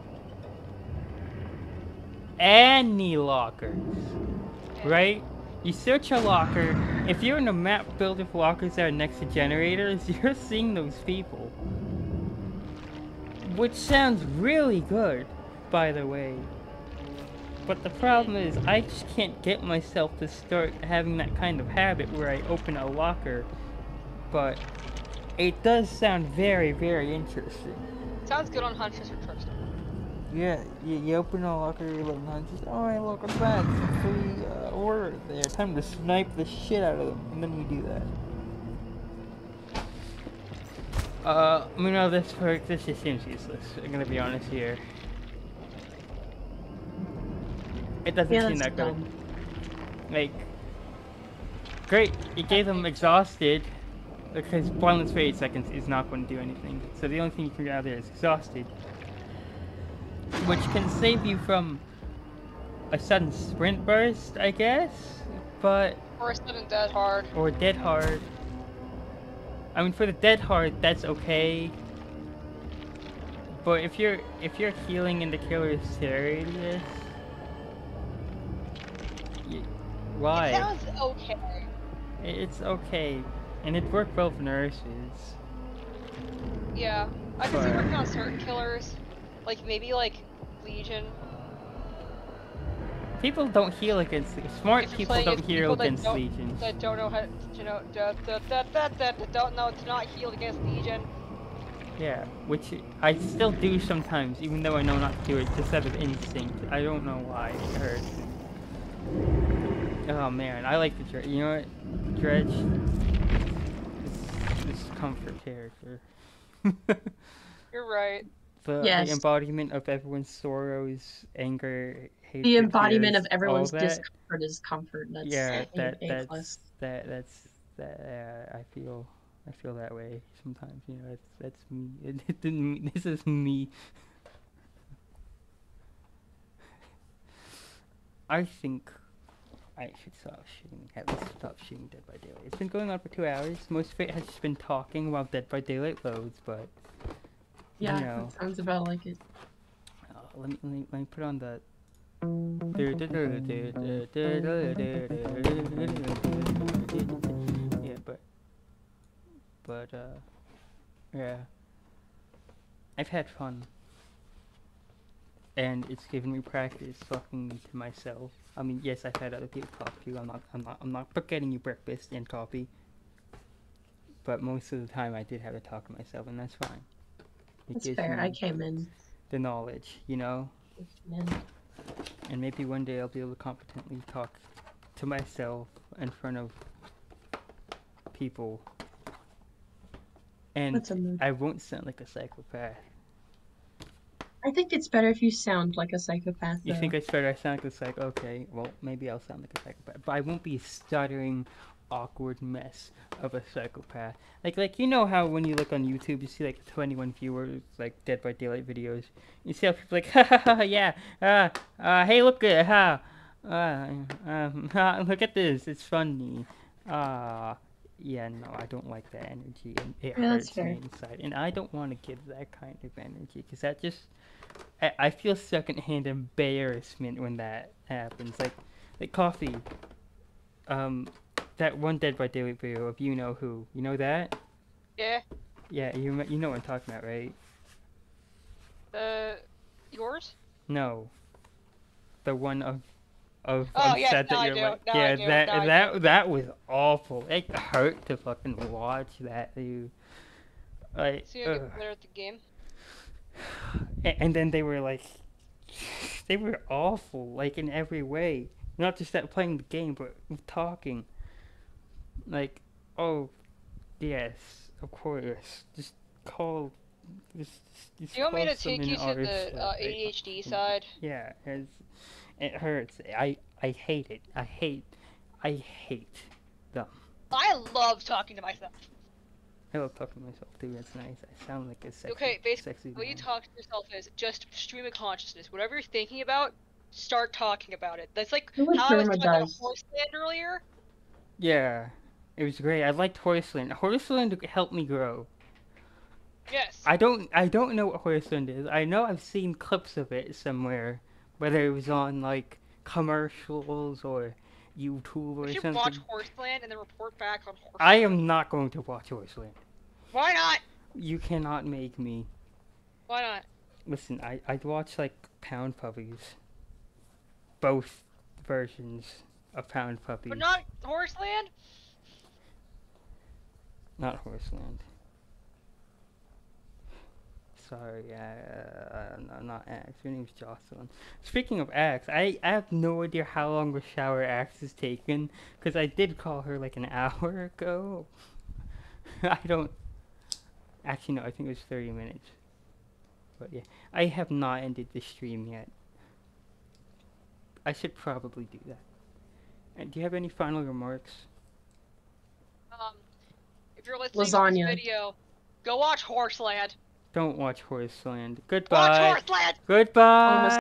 Any lockers. Right? You search a locker, if you're in a map built with lockers that are next to generators, you're seeing those people. Which sounds really good, by the way. But the problem is, I just can't get myself to start having that kind of habit where I open a locker. But it does sound very, very interesting. Sounds good on Huntress or Trickster. Yeah, you open a locker, you look and just, oh, hey, look, what's that? Free order there. Time to snipe the shit out of them, and then we do that. No, this perk, this just seems useless. I'm gonna be honest here. It doesn't seem that good. Like, great, you gave them exhausted, because blindness for 8 seconds is not going to do anything. So the only thing you can get out of there is exhausted. Which can save you from a sudden sprint burst, I guess, but... Or a sudden dead hard. Or dead hard. I mean, for the dead hard, that's okay. But if you're healing in the killer's radius... Why? It sounds okay. It's okay. And it worked well for nurses. Yeah. I can see working on certain killers. Like, maybe, like, Legion. People don't heal against... Smart people don't heal against that Legion. That don't know how, you know, that don't know to not heal against Legion. Yeah, which I still do sometimes, even though I know not to do it, just out of instinct. I don't know why it hurts. Oh man, I like the Dredge. You know what? Dredge. This comfort character. You're right. The embodiment of everyone's sorrows, anger, hatred. The embodiment fears, of everyone's all that. discomfort is comfort. That's Yeah, I feel that way sometimes. You know, that's me. This is me. I think I should stop shooting. At least stop shooting Dead by Daylight. It's been going on for 2 hours. Most of it has just been talking while Dead by Daylight loads, but yeah, you know. that sounds about like it. Let me put on the. Yeah, but yeah. I've had fun. And it's given me practice talking to myself. I mean, yes, I've had other people talk to you. I'm not forgetting you breakfast and coffee. But most of the time I did have to talk to myself, and that's fine. That's fair. I came in. The knowledge, you know? And maybe one day I'll be able to competently talk to myself in front of people. And I won't sound like a psychopath. I think it's better if you sound like a psychopath, though. You think it's better I sound like a psychopath? Okay, well, maybe I'll sound like a psychopath. But I won't be stuttering awkward mess of a psychopath. Like you know how when you look on YouTube, you see like 21 viewers, like Dead by Daylight videos. You see how people like, ha ha ha, yeah, hey, look at look at this, it's funny. Yeah, no, I don't like that energy, and it Yeah, that's hurts me fair. inside, and I don't want to give that kind of energy, because that just, I feel secondhand embarrassment when that happens. Like Coffee, that one Dead by Daylight video of You Know Who, you know that? Yeah. Yeah, you know what I'm talking about, right? Yours? No, the one of Oh, I'm yes, sad now that I you're do, like, now I yeah, do, now I that was awful. It hurt to fucking watch that, dude. Like, See, I get better at the game. and then they were like, they were awful, like in every way. Not just that playing the game, but with talking. Like, oh, yes, of course. Just call. Just Do you want me call to take someone you to our the side. ADHD side? Yeah, it hurts. I hate it. I hate them. I love talking to myself. I love talking to myself too. That's nice. I sound like a sexy. Okay, basically, sexy what you man. talk to yourself is just stream of consciousness. Whatever you're thinking about, start talking about it. That's like Who how I was Sherma talking about does? Horseland earlier. Yeah, it was great. I liked Horseland. Horseland helped me grow. Yes. I don't know what Horseland is. I know I've seen clips of it somewhere, whether it was on like commercials or YouTube or We should something. watch Horseland and then report back on Horseland. I am not going to watch Horseland. Why not? You cannot make me. Why not? Listen, I'd watch like Pound Puppies. Both versions of Pound Puppies. But not Horseland? Not Horseland. Sorry, I'm not Axe. Her name's Jocelyn. Speaking of Axe, I have no idea how long the shower Axe has taken, because I did call her like an hour ago. I don't... Actually, no, I think it was 30 minutes. But yeah, I have not ended the stream yet. I should probably do that. And do you have any final remarks? If you're listening to Lasagna. this video, go watch Horseland. Don't watch Horseland. Watch Goodbye. Horseland! Goodbye.